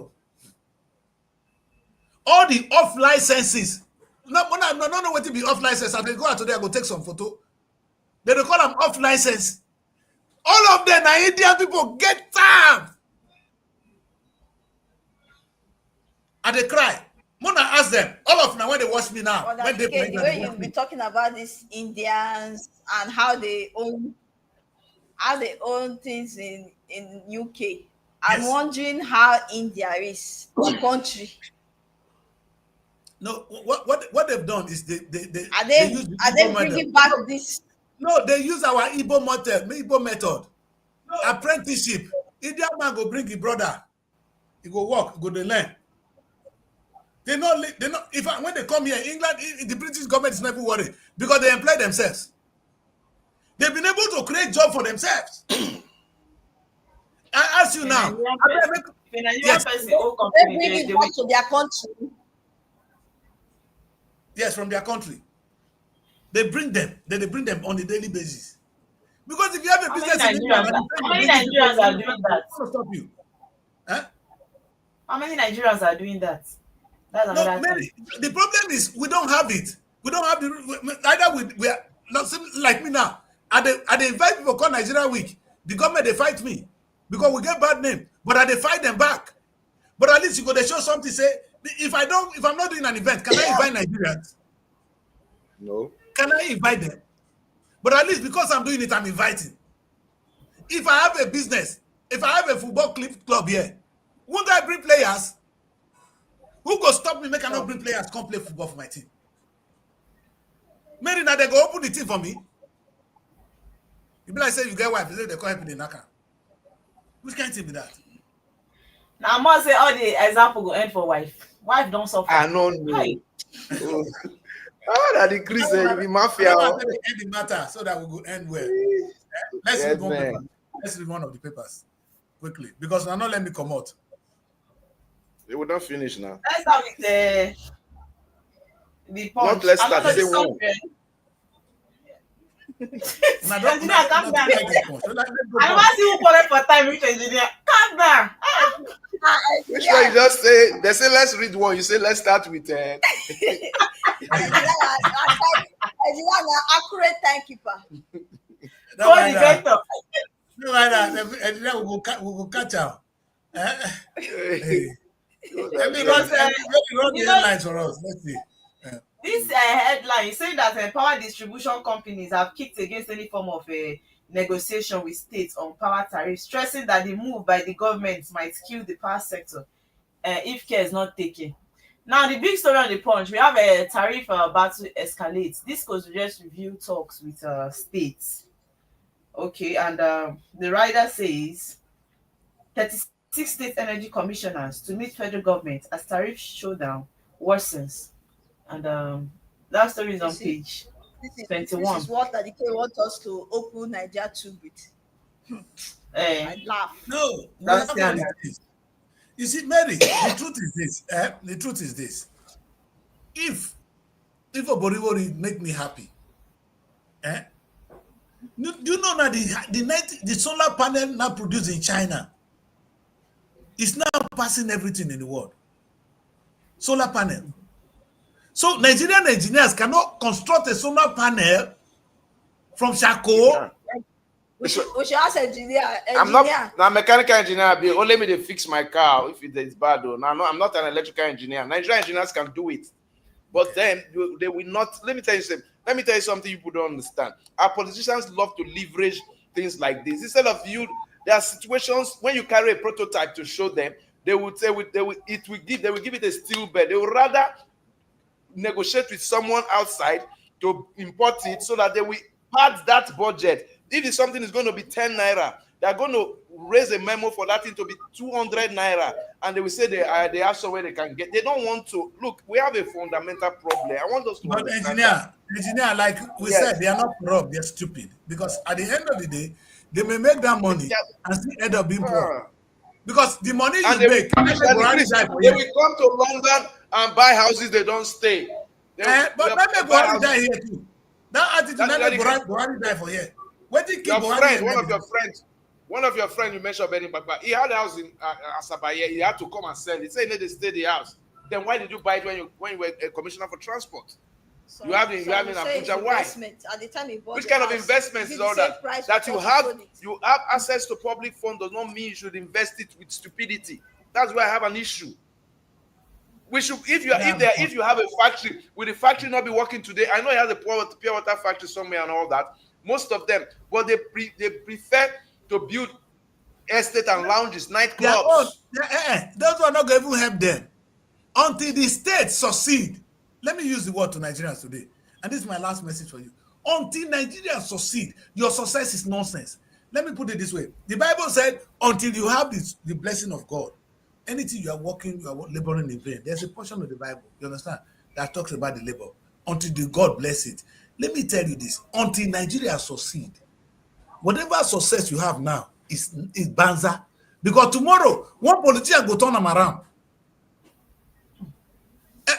All the off licenses. No know what to be off license. I they go out today, I go take some photo. They call them off license. All of them are Indian people get time. And they cry. Mona ask them, all of them when they watch me now. Well, when they the way you've been talking about these Indians and how they own things in UK. I'm wondering how India is a country. No, what they've done is they are they bringing back this? No, they use our Igbo method. No. Apprenticeship. Indian man go bring his brother. He go work, go to learn. They not when they come here, England, the British government is never worried because they employ themselves. They've been able to create job for themselves. I ask you now. They bring it back to their country. Yes, from their country. They bring them. They bring them on a daily basis. Because if you have a business in England, how many Nigerians are doing that? Stop you. Huh? How many Nigerians are doing that? That's another thing. The problem is we don't have it. We don't have either we are not like me now. I invite people call Nigeria Week. The government they fight me because we get bad name, but I they fight them back. But at least you go they show something. Say if I'm not doing an event, can I invite Nigerians? No. Can I invite them? But at least because I'm doing it, I'm inviting. If I have a business, if I have a football club here, won't I bring players? Who go stop me? Make I not bring players come play football for my team. Maybe now they go open the team for me. You be like say you get wife, you say they call help in the Naka. Which kind of team be that? Now I must say all the example go end for wife. Wife don't suffer. I know. That increase the mafia. End the matter so that we go end well. Let's read one paper. Let's read one of the papers quickly because now not let me come out. They will not finish now. Let's start with the punch. Not let's start. Say one. I never see you for time with engineer. Calm down. Which one you just say? They say let's read one. You say let's start with. Accurate timekeeper. No matter. We will catch up. Because run the headlines for us. Let's see. This headline is saying that power distribution companies have kicked against any form of a negotiation with states on power tariffs, stressing that the move by the government might kill the power sector if care is not taken. Now, the big story on the Punch, we have a tariff battle escalates. This goes to just review talks with states. Okay, and the rider says 36 state energy commissioners to meet federal government as tariff showdown worsens. And that story is on page 21. This is what Adike wants us to open Nigeria to with. I laugh. No, that's you see, Mary, the truth is this. The truth is this. If Oboriwori make me happy, do you know that the solar panel now produced in China is now passing everything in the world? Solar panel. So Nigerian engineers cannot construct a solar panel from Shako. We should ask engineer. I'm not a mechanical engineer. Only me to fix my car if it is bad. Though. Now, I'm not an electrical engineer. Nigerian engineers can do it, but then they will not. Let me tell you something you people don't understand. Our politicians love to leverage things like this. Instead of there are situations when you carry a prototype to show them, they will give it a steel bed. They will rather negotiate with someone outside to import it so that they will pad that budget. If it's something is going to be 10 naira, they're going to raise a memo for that thing to be 200 naira, and they will say they have somewhere they can get. They don't want to. Look, we have a fundamental problem. I want us to. But engineer, like we said, they are not corrupt. They're stupid, because at the end of the day, they may make that money and still end up being poor. Because the money you make, they will come to London and buy houses they don't stay. But maybe Buhari die here too. That attitude, maybe Buhari die for here. What did your friend, one of your friends you mentioned, Benny Baba, he had a house in Asabaya. He had to come and sell it. He said he needed to stay the house. Then why did you buy it when you were a commissioner for transport? So, you have in Abuja. Why? At the time he bought which kind of investments is all that? That you have access to public funds does not mean you should invest it with stupidity. That's why I have an issue. We should, if you have a factory, will the factory not be working today? I know he has a pure water factory somewhere and all that. Most of them, but they prefer to build estate and lounges, nightclubs. Those are not going to help them until the state succeed. Let me use the word to Nigerians today, and this is my last message for you. Until Nigerians succeed, your success is nonsense. Let me put it this way: the Bible said, "Until you have the blessing of God, anything you are working, you are laboring in vain." There's a portion of the Bible, you understand, that talks about the labor. Until the God bless it. Let me tell you this: until Nigeria succeed, whatever success you have now is banza, because tomorrow one politician go turn them around.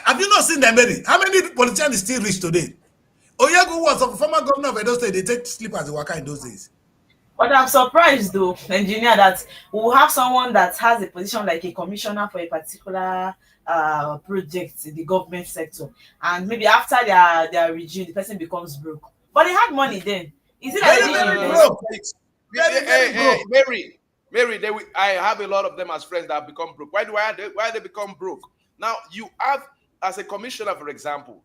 Have you not seen them, Mary? How many politicians still rich today? Oyagu was a former governor of Edo State. They take sleep as a worker in those days. But I'm surprised, though, engineer, that we'll have someone that has a position like a commissioner for a particular project in the government sector, and maybe after their regime, the person becomes broke. But they had money then. Is it that Mary, I have a lot of them as friends that have become broke. Why they become broke? Now you have, as a commissioner, for example,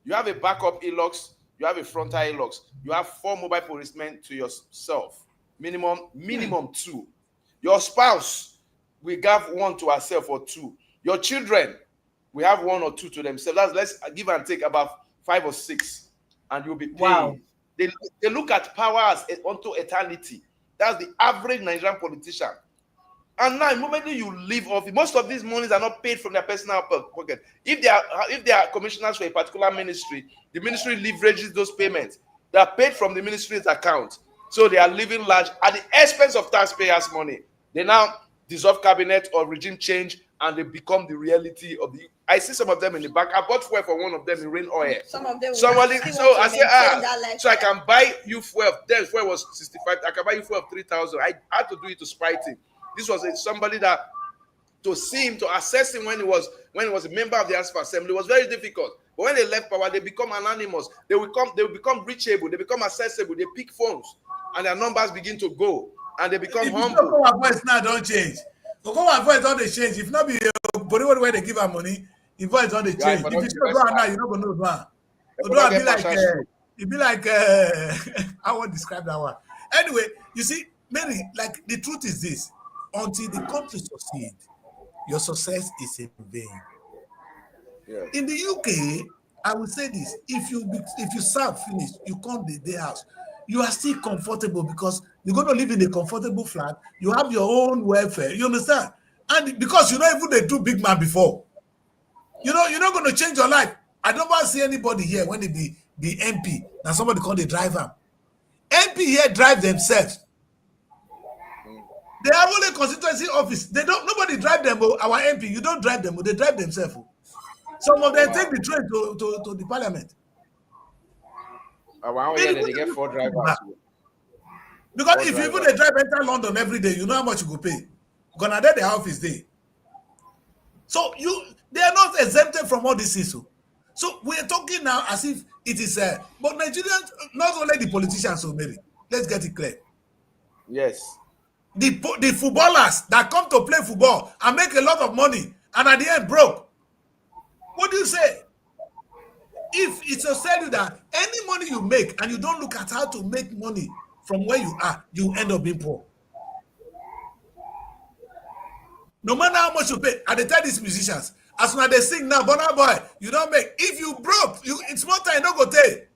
you have a backup e-locks, you have a frontal e-locks, you have 4 mobile policemen to yourself, minimum 2. Your spouse, we give 1 to herself or 2. Your children, we have 1 or 2 to themselves. Let's give and take about 5 or 6, and you'll be paying. Wow. They look at power as unto eternity. That's the average Nigerian politician. And now, immediately you leave office, most of these monies are not paid from their personal pocket. If they are commissioners for a particular ministry, the ministry leverages those payments. They are paid from the ministry's account. So they are living large at the expense of taxpayers' money. They now dissolve cabinet or regime change, and they become the reality of the. I see some of them in the back. I bought fuel for one of them in Rain Oil. Some of them. So I said, so I can buy you fuel. Then fuel was 65. I can buy you fuel of 3,000. I had to do it to spite him. This was somebody that, to see him, to assess him when he was a member of the House of Assembly, was very difficult. But when they left power, they become anonymous. They will become reachable. They become accessible. They pick phones, and their numbers begin to go, and they become humble. Our voice now don't change. Our voice don't change. If not be body where they give her money, the voice don't change. If you show go now, you're not gonna know one. It be like I won't describe that one. Anyway, you see, Mary, like the truth is this. Until the country succeed, your success is in vain. Yeah. In the UK, I will say this: if you serve finish, you come the day house, you are still comfortable because you're going to live in a comfortable flat. You have your own welfare. You understand? And because you know even they do big man before, you're not going to change your life. I don't want to see anybody here when they be MP. Now somebody call the driver. MP here drive themselves. They have only constituency office. Nobody drive them. Our MP, you don't drive them. They drive themselves. Some of them take the train to the parliament. They get 4 drivers. Because if even they drive enter London every day, you know how much you go pay. Gonna there the office day. So they are not exempted from all this issue. So we are talking now as if it is but Nigerians, not only the politicians, so maybe let's get it clear. Yes. The footballers that come to play football and make a lot of money and at the end broke. What do you say? If it's a tell you that any money you make and you don't look at how to make money from where you are, you end up being poor. No matter how much you pay, I tell these musicians, As soon as they sing now, Burna Boy, you don't make. If you broke, it's more time, no go take.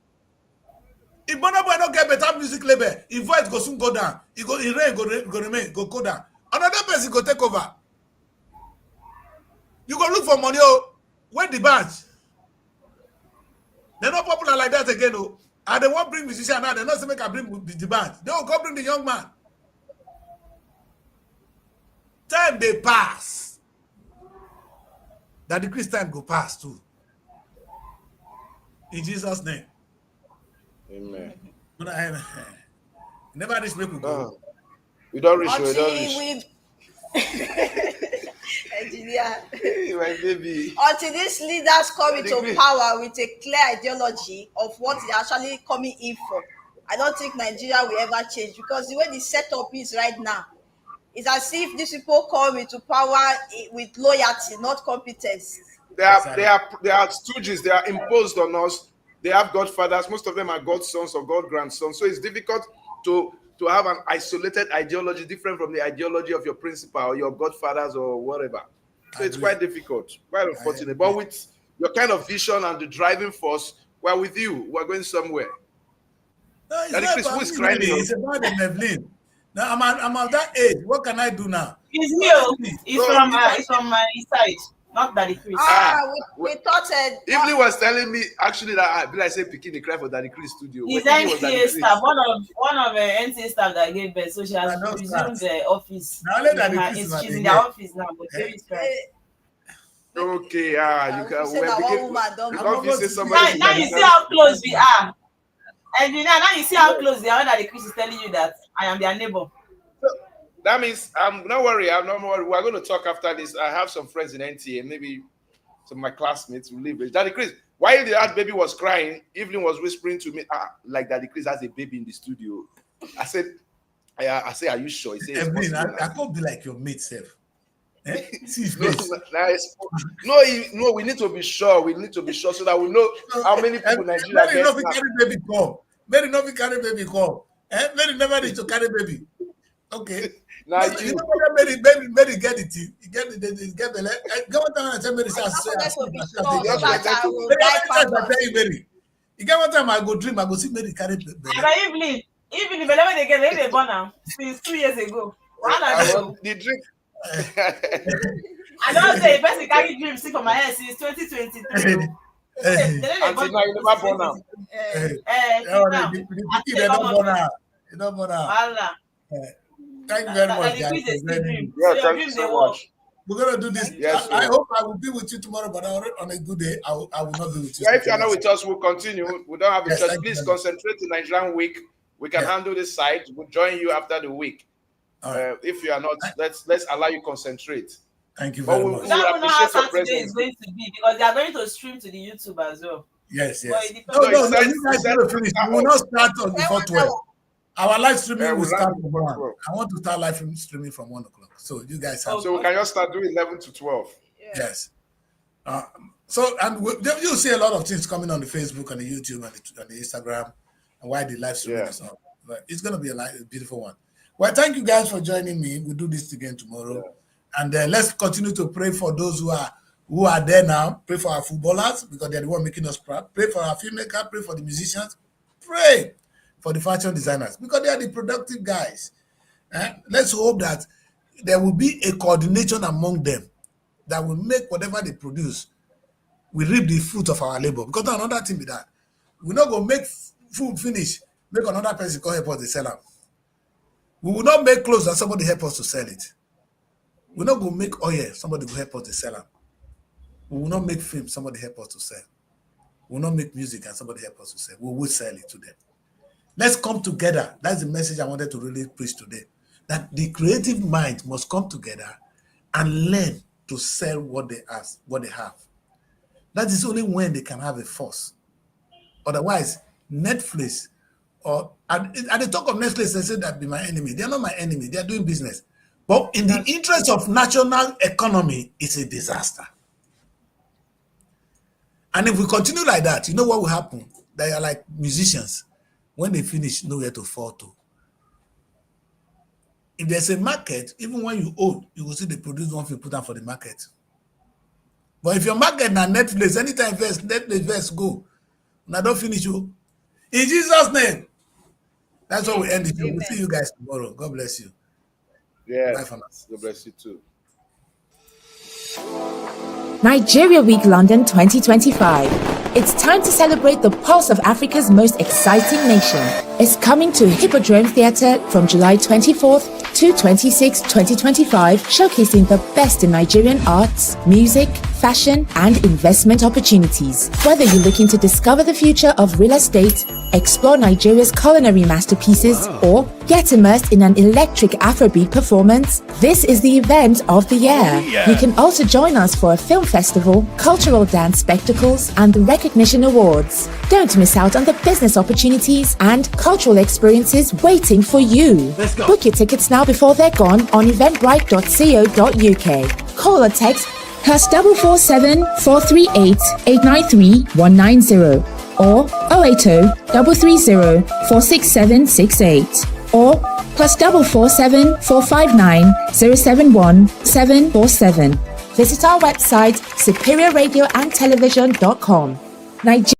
If Burna Boy don't get better music label, his voice go soon go down. He rain go remain, go down. Another person go take over. You go look for money, where the bands? They're not popular like that again, and they won't bring musician now. They're not saying make I bring the band. They will go bring the young man. Time they pass. That the Christian go pass too. In Jesus' name. Amen. Never reach people go. We don't reach. We don't reach. Engineer. My baby. Until these leaders come into power with a clear ideology of what they're actually coming in for, I don't think Nigeria will ever change, because the way the setup is right now, it's as if these people come into power with loyalty, not competence. They are stooges. They are imposed on us. They have godfathers. Most of them are godsons or god grandsons. So it's difficult to have an isolated ideology different from the ideology of your principal or your godfathers or whatever. So it's quite difficult, quite unfortunate. But with your kind of vision and the driving force, we're with you. We're going somewhere. No, it's about it's about the Evelyn. Now I'm at that age. What can I do now? It's me. It's from my side. Not Daddy Chris. We thought Evelyn was telling me actually that I say picking the cry for Daddy Chris studio. He's NTA staff, one of the NTA staff that gave birth, so she has resumed the office. She's in the office now, but okay, you can say somebody. Now you see how close we are. And now you see how close they are. That the Chris is telling you that I am their neighbor. That means don't worry. I'm not worried. We're going to talk after this. I have some friends in NTA, maybe some of my classmates will leave. Daddy Chris, while that baby was crying, Evelyn was whispering to me, like Daddy Chris has a baby in the studio. I said, are you sure? He said, Evelyn, I can't be like your mate, self. No, we need to be sure. We need to be sure so that we know how many people in Nigeria get. Very enough carry baby come. Very enough carry baby come. Very never need to carry baby. Okay. Now you know what Mary get it. You get the get the get what time I tell Mary say. Mary. You get what time I go dream, I go see Mary carry baby. Evelyn, but when they get they born now since 2 years ago. The dream. I don't say person carry dream see for my head since 2023. Until now you never born now. They don't born now. You don't born now. Thank you very much, guys. Thank you so much. We're gonna do this. Yes, I hope I will be with you tomorrow, but on a good day, I will not be with you. Yeah, if you're not with us, we'll continue. We don't have a church. Please concentrate in Nigerian week. We can handle this side. We'll join you after the week. Right. If you are not, let's allow you concentrate. Thank you very much. We don't know how Saturday is going to be because they are going to stream to the YouTube as well. Yes. No, you guys will finish. We will not start on before 12. Our live streaming will start from 1. I want to start live streaming from 1 o'clock. So you guys have. So we can just start doing 11 to 12. Yes. You'll see a lot of things coming on the Facebook and the YouTube and the Instagram and why the live streaming is on. But it's going to be a beautiful one. Well, thank you guys for joining me. We'll do this again tomorrow. And let's continue to pray for those who are there now. Pray for our footballers because they're the one making us proud. Pray for our filmmakers. Pray for the musicians. Pray for the fashion designers because they are the productive guys. Let's hope that there will be a coordination among them that will make whatever they produce, we reap the fruit of our labor. Because another thing with that, we're not going to make food finish, make another person come help us to sell them. We will not make clothes and somebody help us to sell it. We're not going to make oil, somebody will help us to sell them. We will not make film, somebody help us to sell. We will not make music and somebody help us to sell. We will sell it to them. Let's come together. That's the message I wanted to really preach today. That the creative mind must come together and learn to sell what they have. That is only when they can have a force. Otherwise, Netflix, at the talk of Netflix, they say that be my enemy. They are not my enemy. They are doing business. But in the interest of national economy, it's a disaster. And if we continue like that, you know what will happen? They are like musicians. When they finish, nowhere to fall to. If there's a market, even when you own, you will see they produce one thing, put down for the market. But if your market na Netflix, anytime first, Netflix first go. Now don't finish you. In Jesus' name. That's what we end it. We'll see you guys tomorrow. God bless you. Yeah. Bye for now. God bless you too. Nigeria Week London 2025. It's time to celebrate the pulse of Africa's most exciting nation. It's coming to Hippodrome Theatre from July 24th to 26, 2025, showcasing the best in Nigerian arts, music, fashion, and investment opportunities. Whether you're looking to discover the future of real estate, explore Nigeria's culinary masterpieces, or get immersed in an electric Afrobeat performance, this is the event of the year. You can also join us for a film festival, cultural dance spectacles, and the recognition awards. Don't miss out on the business opportunities and cultural experiences waiting for you. Book your tickets now before they're gone on eventbrite.co.uk. Call or text +447 438 893 190 or 080 330 46768 or +447 459 071 747. Visit our website superiorradioandtelevision.com. Nigeria.